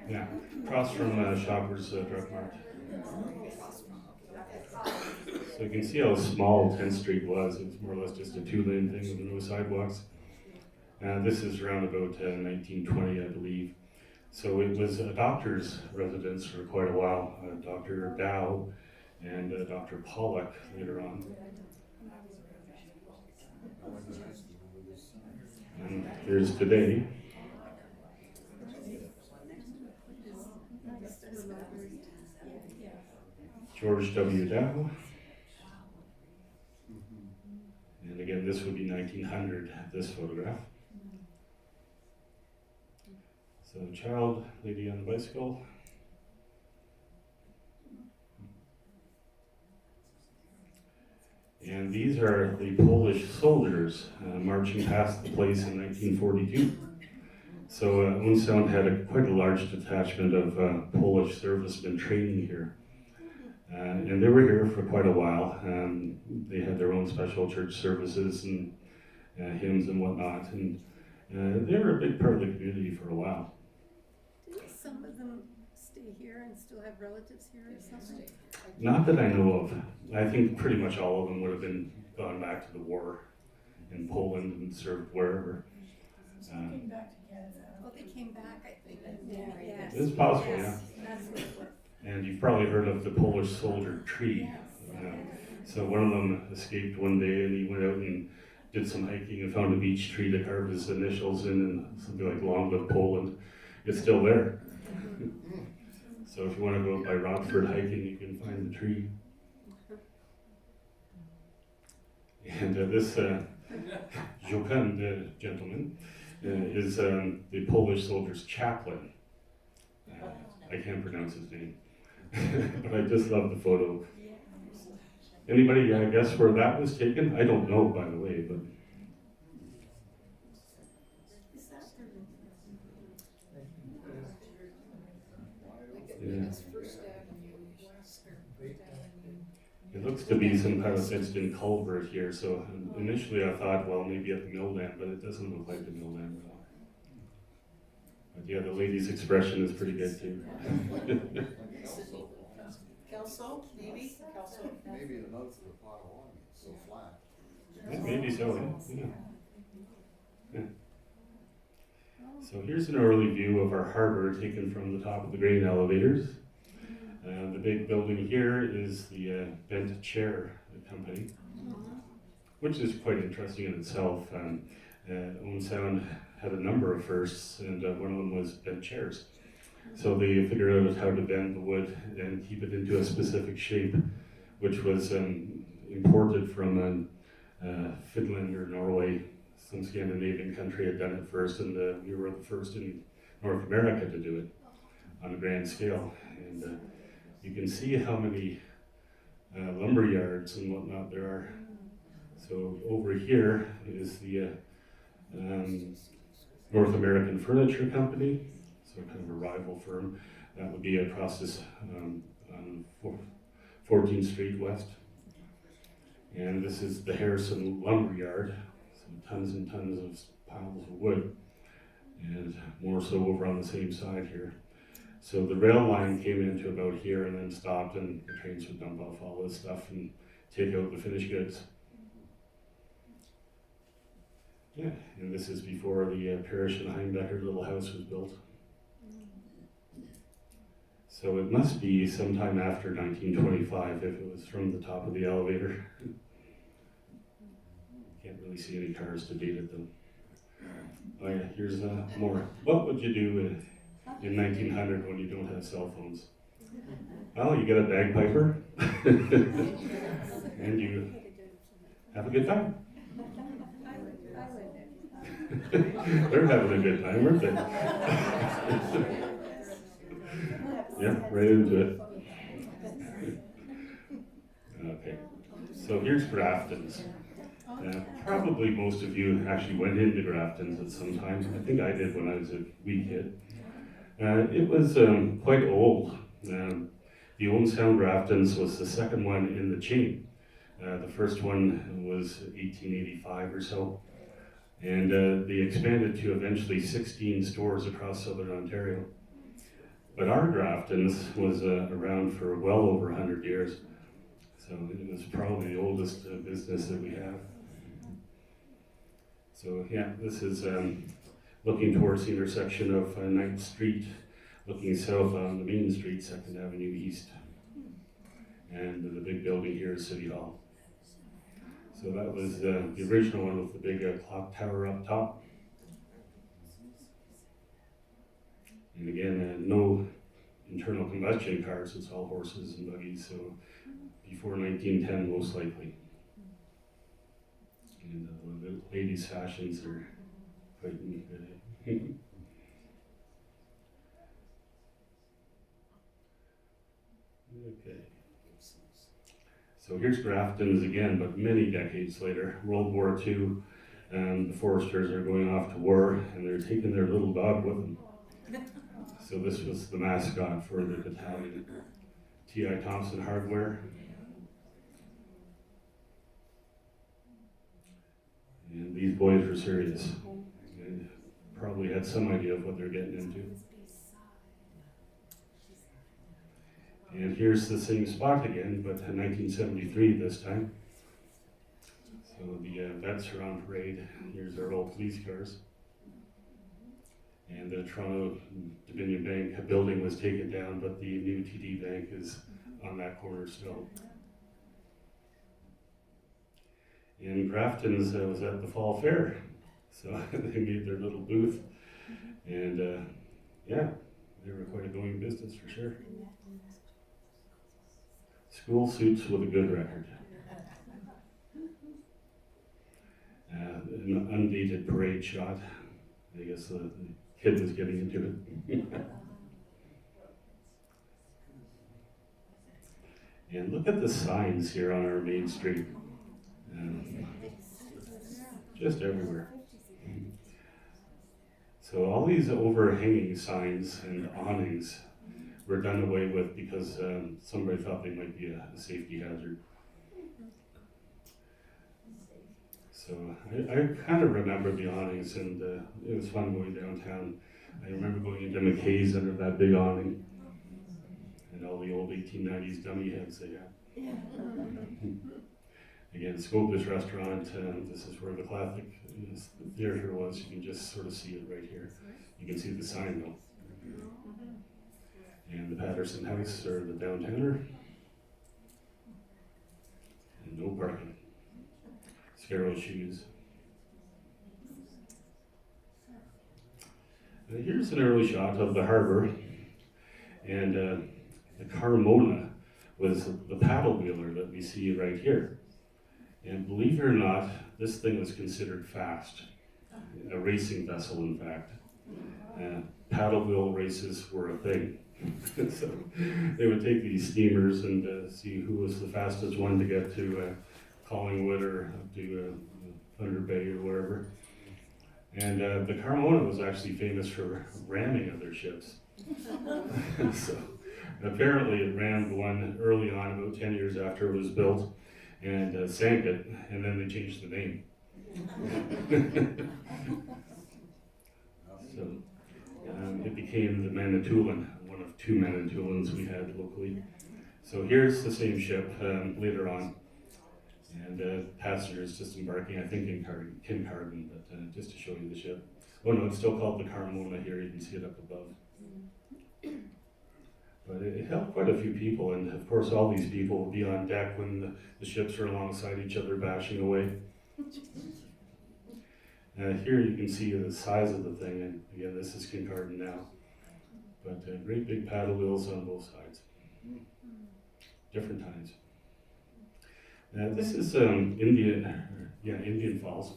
Yeah, across from Shoppers Drug Mart. So you can see how small 10th Street was. It was more or less just a 2-lane thing with no sidewalks. This is around about 1920, I believe. So it was a doctor's residence for quite a while. Dr. Dow and Dr. Pollock later on. And here's today. George W. Dow. And again, this would be 1900, this photograph. So child, lady on the bicycle. And these are the Polish soldiers marching past the place in 1942. So Unsound had quite a large detachment of Polish servicemen training here. And they were here for quite a while. They had their own special church services and hymns and whatnot. And they were a big part of the community for a while. Didn't some of them stay here and still have relatives here or something? Not that I know of. I think pretty much all of them would have been gone back to the war in Poland and served wherever. Came back to Canada. Oh, they came back, I think. Yes. It's possible, Yes, that's what it was. And you've probably heard of the Polish soldier tree. So one of them escaped one day and he went out and did some hiking and found a beech tree to carve his initials in and something like Long Live Poland. It's still there. So if you want to go by Rockford hiking, you can find the tree. And this jocund gentleman is the Polish soldier's chaplain. I can't pronounce his name, but I just love the photo. Anybody guess where that was taken? I don't know, by the way, but. Yeah. It looks to be some kind of fenced-in culvert here, so initially I thought, well, maybe at the mill dam, but it doesn't look like the mill dam at all. But yeah, the lady's expression is pretty good too. Kelso, maybe? Kelso? Maybe the mouth of the Potawatomi, it's so flat. Yeah, maybe so, yeah. So here's an early view of our harbor taken from the top of the grain elevators. The big building here is the Bent Chair Company, which is quite interesting in itself. Owen Sound had a number of firsts, and one of them was bent chairs. So they figured out how to bend the wood and keep it into a specific shape, which was imported from Finland or Norway. Some Scandinavian country had done it first, and we were the first in North America to do it on a grand scale. And you can see how many lumber yards and whatnot there are. So over here is the North American Furniture Company, so kind of a rival firm. That would be across this on 14th Street West. And this is the Harrison Lumber Yard, so tons and tons of piles of wood, and more so over on the same side here. So the rail line came into about here and then stopped, and the trains would dump off all this stuff and take out the finished goods. Yeah, and this is before the Parrish and Heimbecker little house was built. So it must be sometime after 1925 if it was from the top of the elevator. Can't really see any cars to date it though. Oh yeah, here's more. What would you do in 1900 when you don't have cell phones? Well, you get a bagpiper, and you have a good time. They're having a good time, aren't they? Yeah, right into it. Okay, so here's Grafton's. Probably most of you actually went into Grafton's at some time. I think I did when I was a wee kid. It was quite old. The Owen Sound Grafton's was the second one in the chain. The first one was 1885 or so. And they expanded to eventually 16 stores across southern Ontario. But our Grafton's was around for well over 100 years. So it was probably the oldest business that we have. So yeah, this is looking towards the intersection of 9th Street, looking south on the main street, 2nd Avenue East. And the big building here is City Hall. So that was the original one with the big clock tower up top. And again, no internal combustion cars, it's all horses and buggies, so before 1910 most likely. And the ladies' fashions are quite neat. Okay. So here's Grafton's again, but many decades later, World War II, and the Foresters are going off to war, and they're taking their little dog with them. So this was the mascot for the battalion. T.I. Thompson Hardware. And these boys were serious. And probably had some idea of what they're getting into. And here's the same spot again, but in 1973 this time. So the vets are on parade. Here's our old police cars. And the Toronto Dominion Bank building was taken down, but the new TD Bank is on that corner still. And Grafton's was at the Fall Fair, so they made their little booth. And yeah, they were quite a going business for sure. School suits with a good record. An undated parade shot. I guess the kid was getting into it. And look at the signs here on our main street. Just everywhere. So all these overhanging signs and awnings were done away with because somebody thought they might be a safety hazard. So I kind of remember the awnings, and it was fun going downtown. I remember going into McKay's under that big awning, and all the old 1890s dummy heads they had. Again, Scopa's Restaurant, this is where the classic theater was. You can just sort of see it right here. You can see the sign though. And the Patterson House, or the downtowner. And no parking. Scarrow Shoes. And here's an early shot of the harbor. And the Carmona was the paddle wheeler that we see right here. And believe it or not, this thing was considered fast. A racing vessel, in fact. Paddle wheel races were a thing. So they would take these steamers and see who was the fastest one to get to Collingwood or up to Thunder Bay or wherever. And the Carmona was actually famous for ramming other ships. So apparently it rammed one early on, about 10 years after it was built, and sank it, and then they changed the name. So it became the Manitoulan, one of two Manitoulins we had locally. So here's the same ship later on, and passengers just embarking, I think in Kincardine, but just to show you the ship. Oh no, it's still called the Carmona here, you can see it up above. But it held quite a few people, and of course all these people will be on deck when the ships are alongside each other bashing away. Here you can see the size of the thing, and again, this is Kincardine now. But great big paddle wheels on both sides. Different times. This is Indian Falls.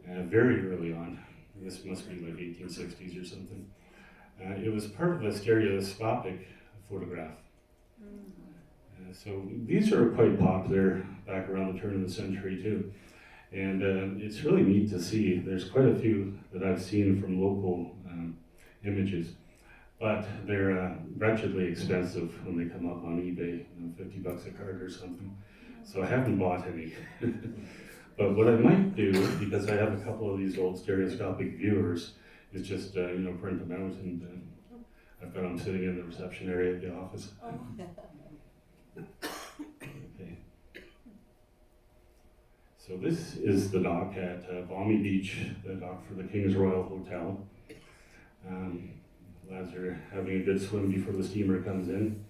Very early on. This must be like 1860s or something. It was part of a stereoscopic photograph. So these are quite popular back around the turn of the century too. And it's really neat to see. There's quite a few that I've seen from local images, but they're wretchedly expensive when they come up on eBay, $50 a card or something. So I haven't bought any. But what I might do, because I have a couple of these old stereoscopic viewers, is just print them out, and I've got them sitting in the reception area at the office. Okay. So this is the dock at Balmy Beach, the dock for the King's Royal Hotel. Lads are having a good swim before the steamer comes in.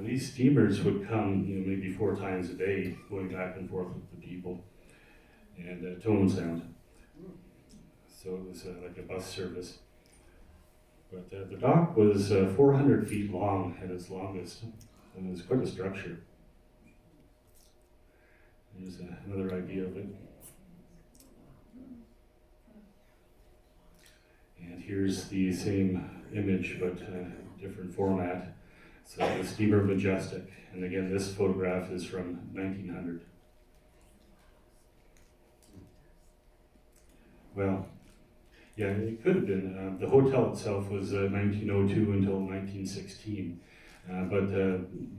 These steamers would come, maybe 4 times a day, going back and forth with the people, and tone and sound. So it was like a bus service. But the dock was 400 feet long at its longest, and it was quite a structure. Here's another idea of it. And here's the same image, but different format. So the steamer Majestic, and again, this photograph is from 1900. Well, yeah, it could have been. The hotel itself was 1902 until 1916, but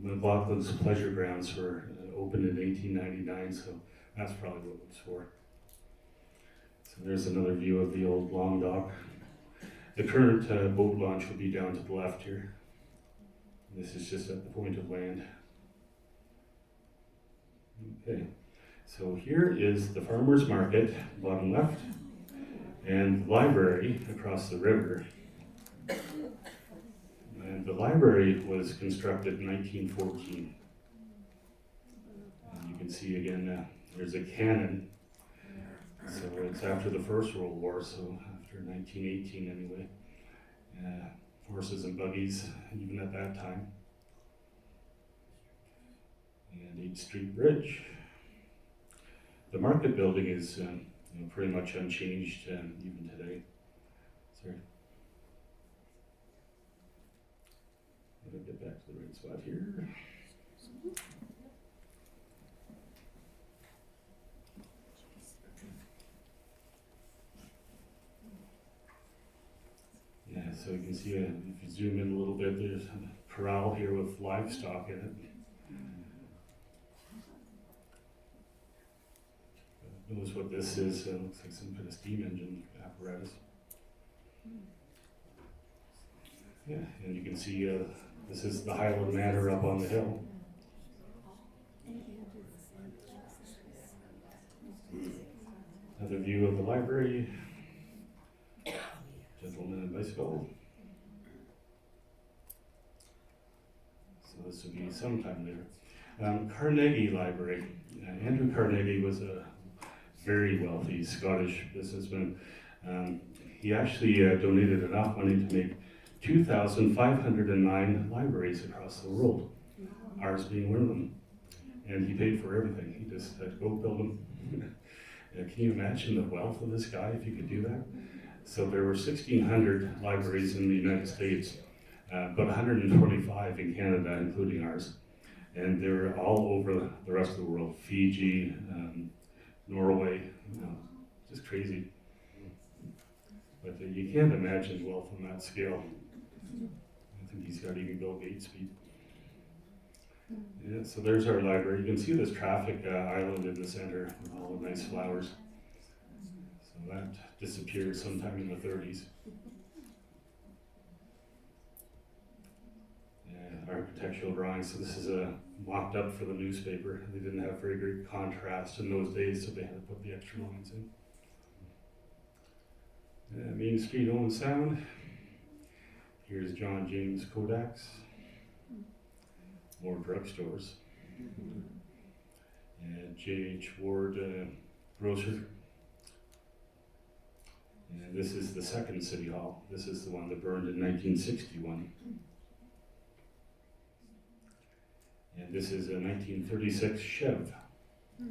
McLaughlin's Pleasure Grounds were opened in 1899, so that's probably what it was for. So there's another view of the old long dock. The current boat launch will be down to the left here. This is just at the point of land. Okay, so here is the farmer's market, bottom left, and the library across the river. And the library was constructed in 1914. And you can see again, there's a cannon. So it's after the First World War, so after 1918 anyway. Horses and buggies, even at that time. And 8th Street Bridge. The market building is pretty much unchanged even today. Sorry. Let me get back to the right spot here. Yeah, so you can see if you zoom in a little bit, there's a corral here with livestock in it. Notice what this is. It looks like some kind of steam engine apparatus. Yeah, and you can see this is the Highland Manor up on the hill. Another view of the library. Gentleman and bicycle. So this would be sometime later. Carnegie Library. Andrew Carnegie was a very wealthy Scottish businessman. He actually donated enough money to make 2,509 libraries across the world, ours being one of them. And he paid for everything. He just had to go build them. Can you imagine the wealth of this guy if he could do that? So there were 1,600 libraries in the United States, but 125 in Canada, including ours. And they were all over the rest of the world, Fiji, Norway, just crazy. But you can't imagine wealth on that scale. I think he's got even Bill Gates' speed. Yeah, so there's our library. You can see this traffic island in the center with all the nice flowers. So that disappeared sometime in the 30s. Yeah, architectural drawings. So this is mocked up for the newspaper. They didn't have very great contrast in those days, so they had to put the extra lines in. Main Street Owen Sound. Here's John James Kodak's. More drugstores. J.H. Ward Grocer. And this is the second city hall. This is the one that burned in 1961. And this is a 1936 Chev. You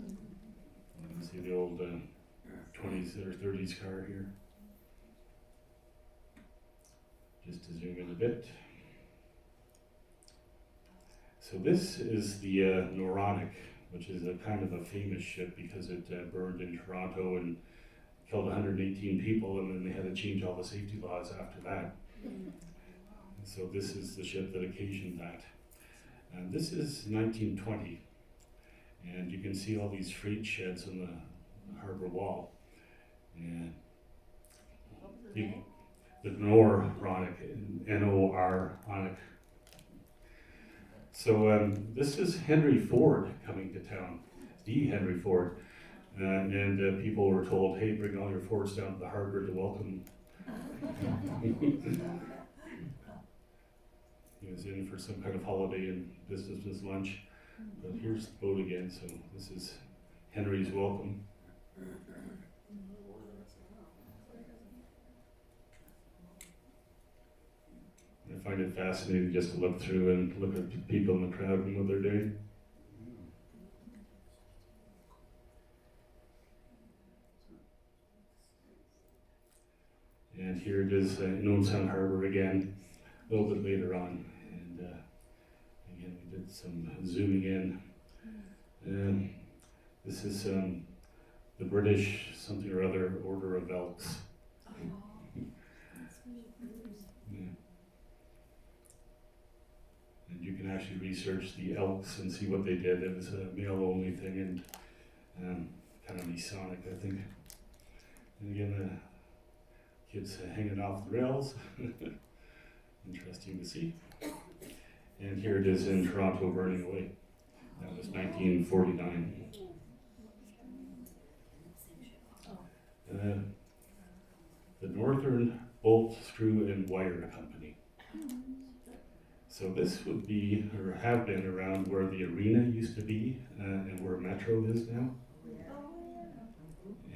can see the old 20s or 30s car here. Just to zoom in a bit. So this is the Noronic, which is a kind of a famous ship because it burned in Toronto and killed 118 people, and then they had to change all the safety laws after that. So this is the ship that occasioned that. And this is 1920, and you can see all these freight sheds on the harbor wall. And the Noronic, N-O-R-onic. So this is Henry Ford coming to town, the Henry Ford. And people were told, hey, bring all your Fords down to the harbor to welcome. He was in for some kind of holiday and business lunch. But here's the boat again, so this is Henry's welcome. I find it fascinating just to look through and look at the people in the crowd and what they're doing. And here it is in Old Sound Harbor again, a little bit later on. And again, we did some zooming in. And this is the British something or other Order of Elks. Yeah. And you can actually research the Elks and see what they did. It was a male-only thing and kind of Masonic, I think. And again, the kids hanging off the rails. Interesting to see. And here it is in Toronto burning away. That was 1949. The Northern Bolt, Screw and Wire Company. So this would be, or have been, around where the arena used to be and where Metro is now.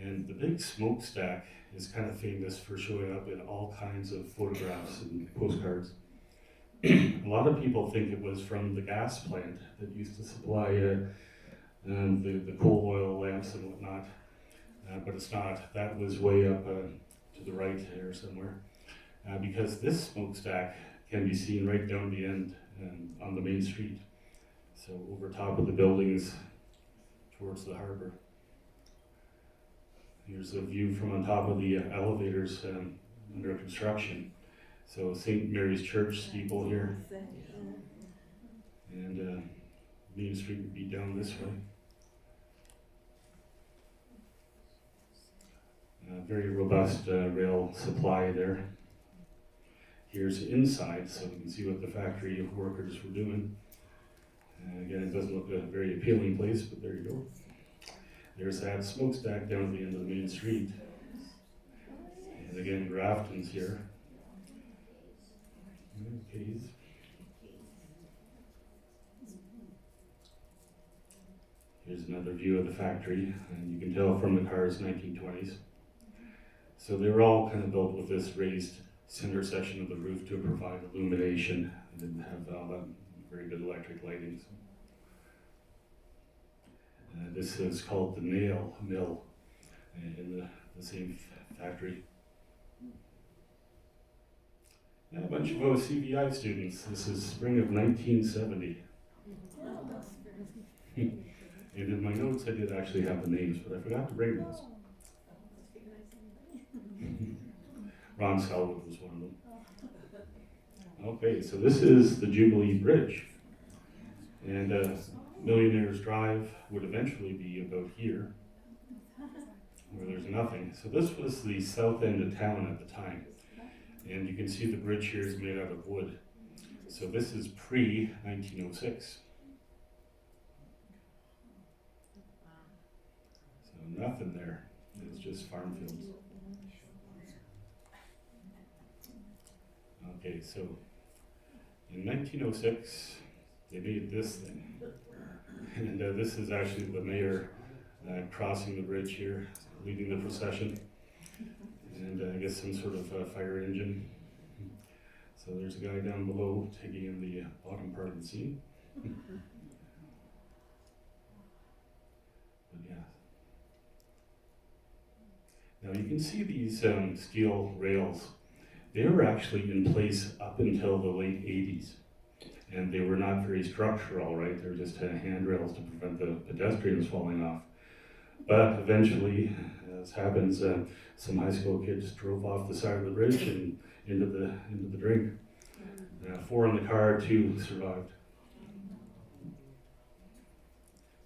And the big smokestack is kind of famous for showing up in all kinds of photographs and postcards. A lot of people think it was from the gas plant that used to supply the coal oil lamps and whatnot, but it's not. That was way up to the right there somewhere, because this smokestack can be seen right down the end on the main street. So over top of the buildings towards the harbor. Here's a view from on top of the elevators under construction. So St. Mary's Church steeple here. And Main Street would be down this way. Very robust rail supply there. Here's inside, so we can see what the factory workers were doing. Again, it doesn't look a very appealing place, but there you go. There's that smokestack down at the end of the main street. And again, Grafton's here. Okay. Here's another view of the factory, and you can tell from the cars 1920s. So they were all kind of built with this raised center section of the roof to provide illumination. They didn't have all that very good electric lighting. This is called the Nail Mill in the same factory. And a bunch of CVI students. This is spring of 1970. And in my notes I did actually have the names, but I forgot to bring those. Ron Selwood was one of them. Okay, so this is the Jubilee Bridge. And Millionaire's Drive would eventually be about here, where there's nothing. So this was the south end of town at the time. And you can see the bridge here is made out of wood. So this is pre-1906. So nothing there. It's just farm fields. Okay, so in 1906, they made this thing. And this is actually the mayor crossing the bridge here, leading the procession. and I guess some sort of fire engine. So there's a guy down below taking in the bottom part of the scene. But yeah. Now you can see these steel rails. They were actually in place up until the late 80s. And they were not very structural, right? They were just handrails to prevent the pedestrians falling off. But eventually, as happens, some high school kids drove off the side of the bridge and into the drink. 4 in the car, 2 survived.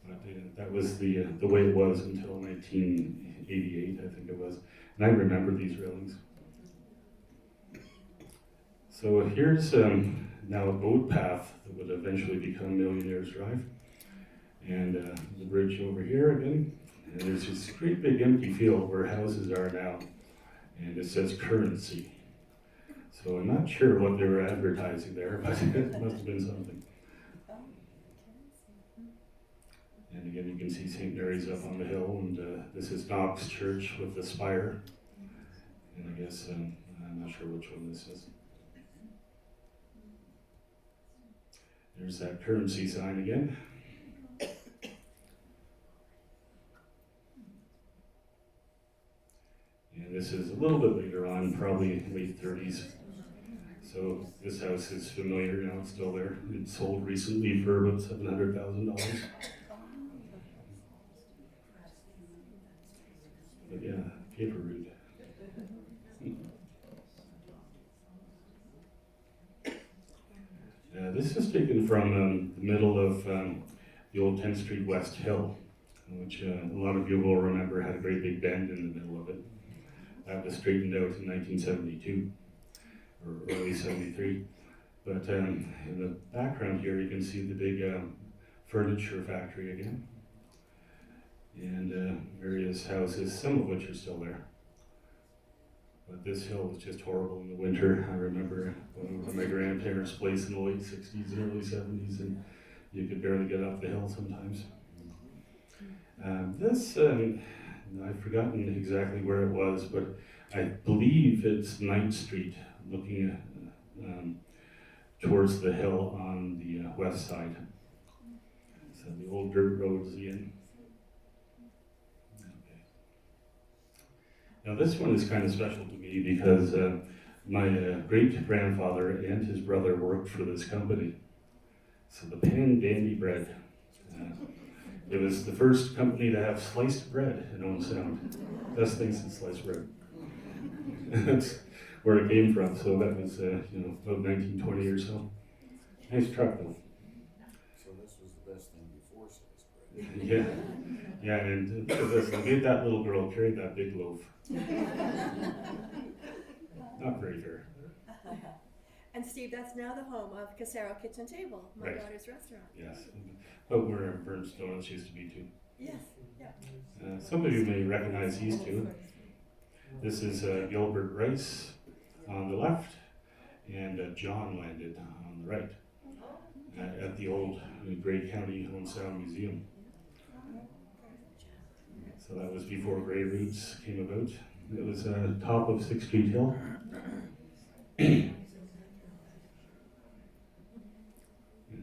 But that was the way it was until 1988, I think it was. And I remember these railings. So here's now a boat path that would eventually become Millionaire's Drive. And the bridge over here again. And there's this great big empty field where houses are now. And it says currency. So I'm not sure what they were advertising there, but it must have been something. And again, you can see St. Mary's up on the hill, and this is Knox Church with the spire. And I guess, I'm not sure which one this is. There's that currency sign again. And this is a little bit later on, probably late 30s. So this house is familiar now, it's still there. It sold recently for about $700,000. But yeah, paper route. This is taken from the middle of the old 10th Street West Hill, which a lot of you will remember had a great big bend in the middle of it. That was straightened out in 1972, or early 73. But in the background here, you can see the big furniture factory again. And various houses, some of which are still there. But this hill was just horrible in the winter. I remember going over to my grandparents' place in the late 60s and early 70s, and you could barely get up the hill sometimes. I've forgotten exactly where it was, but I believe it's 9th Street, looking towards the hill on the west side. So the old dirt roads again. Okay. Now this one is kind of special to me because my great-grandfather and his brother worked for this company. So the Pan Dandy bread. It was the first company to have sliced bread in Owen Sound. Best thing since sliced bread. That's where it came from. So that was, about 1920 or so. Nice truck though. So this was the best thing before sliced bread. Yeah, and look at this. I made that little girl carry that big loaf. Not very fair. And Steve, that's now the home of Casero Kitchen Table, my Right. daughter's restaurant. Yes, but where Burns Donuts used to be too. Yes, yeah. Some of you may recognize these two. This is Gilbert Rice on the left, and John landed on the right at the old Grey County Owen Sound Museum. So that was before Grey Roots came about. It was top of 6th Street Hill.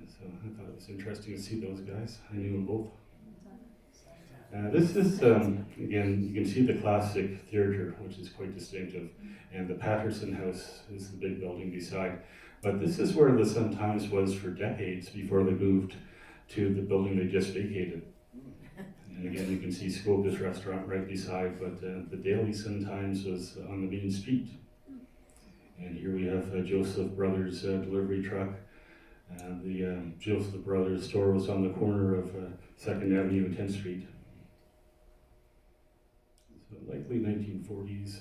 So I thought it was interesting to see those guys. I knew them both. This is, again, you can see the classic theater, which is quite distinctive. And the Patterson House is the big building beside. But this is where the Sun-Times was for decades before they moved to the building they just vacated. And again, you can see Skoga's restaurant right beside, but the Daily Sun-Times was on the main street. And here we have Joseph Brothers delivery truck. The Joseph Brothers store was on the corner of 2nd Avenue and 10th Street. So likely 1940s.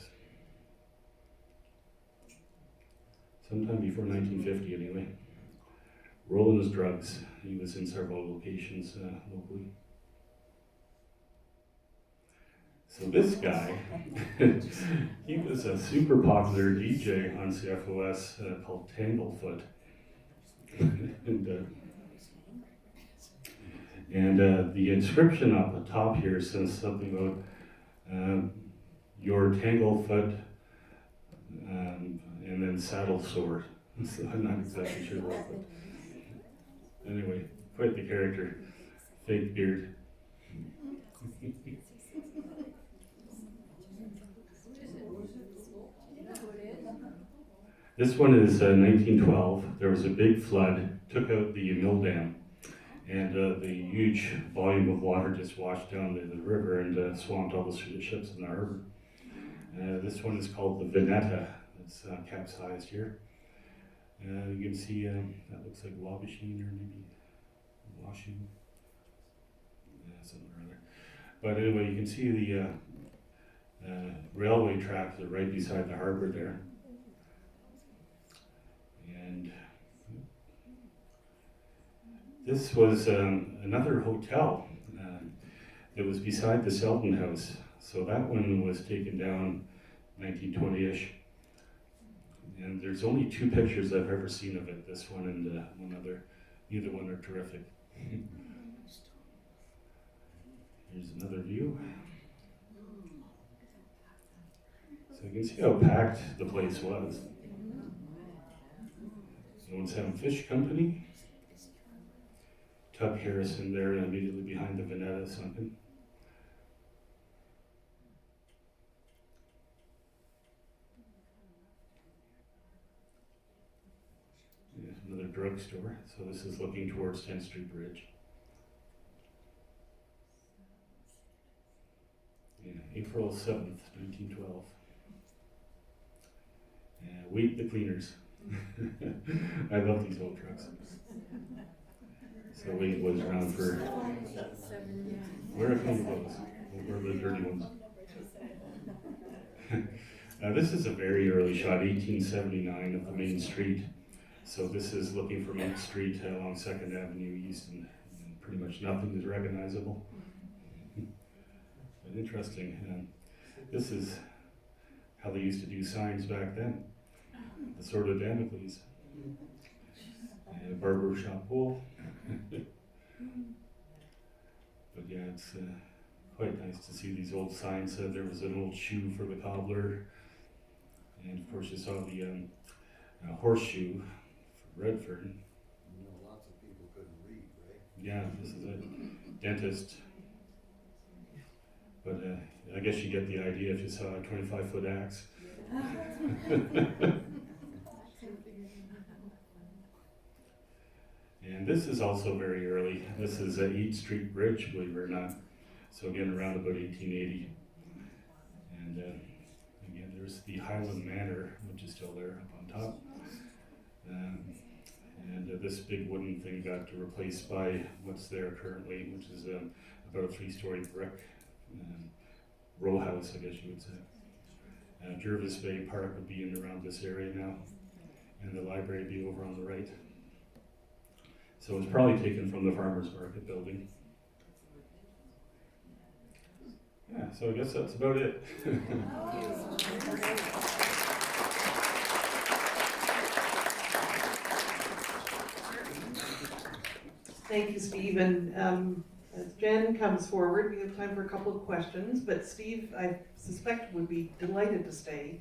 Sometime before 1950 anyway. Rolling his drugs. He was in several locations locally. So this guy, he was a super popular DJ on CFOS called Tanglefoot. and the inscription up the top here says something about your Tanglefoot and then saddle sore. So I'm not exactly sure what. But anyway, quite the character. Fake beard. This one is 1912. There was a big flood, took out the mill dam, and the huge volume of water just washed down the river and swamped all the ships in the harbor. This one is called the Veneta. It's capsized here. You can see that looks like a machine or maybe washing, something or other. But anyway, you can see the railway tracks are right beside the harbor there. And this was another hotel that was beside the Selden House. So that one was taken down 1920-ish. And there's only 2 pictures I've ever seen of it, this one and one other. Neither one are terrific. Here's another view. So you can see how packed the place was. Someone's having fish company. Tug Harrison there immediately behind the Veneta sunken. Yeah, another drugstore. So this is looking towards 10th Street Bridge. Yeah, April 7th, 1912. Wait the cleaners. I love these old trucks. So Wade was around for, where are clean clothes? Where are the dirty ones? This is a very early shot, 1879 of the main street. So this is looking from 8th Street along 2nd Avenue East, and pretty much nothing is recognizable. But interesting. This is how they used to do signs back then. The sword of Damocles. Barber shop wall. But yeah, it's quite nice to see these old signs. There was an old shoe for the cobbler, and of course you saw the horseshoe for Redford. You know, lots of people couldn't read, right? Yeah, this is a dentist. But I guess you get the idea if you saw a 25-foot axe. And this is also very early. This is 8th Street Bridge, believe it or not. So again, around about 1880. And again, there's the Highland Manor, which is still there up on top. And this big wooden thing got replaced by what's there currently, which is about a 3-story brick row house, I guess you would say. Jervis Bay Park would be in around this area now, and the library would be over on the right. So it was probably taken from the Farmers Market building. Yeah, so I guess that's about it. Thank you, Steve. And as Jen comes forward, we have time for a couple of questions, but Steve, I suspect, would be delighted to stay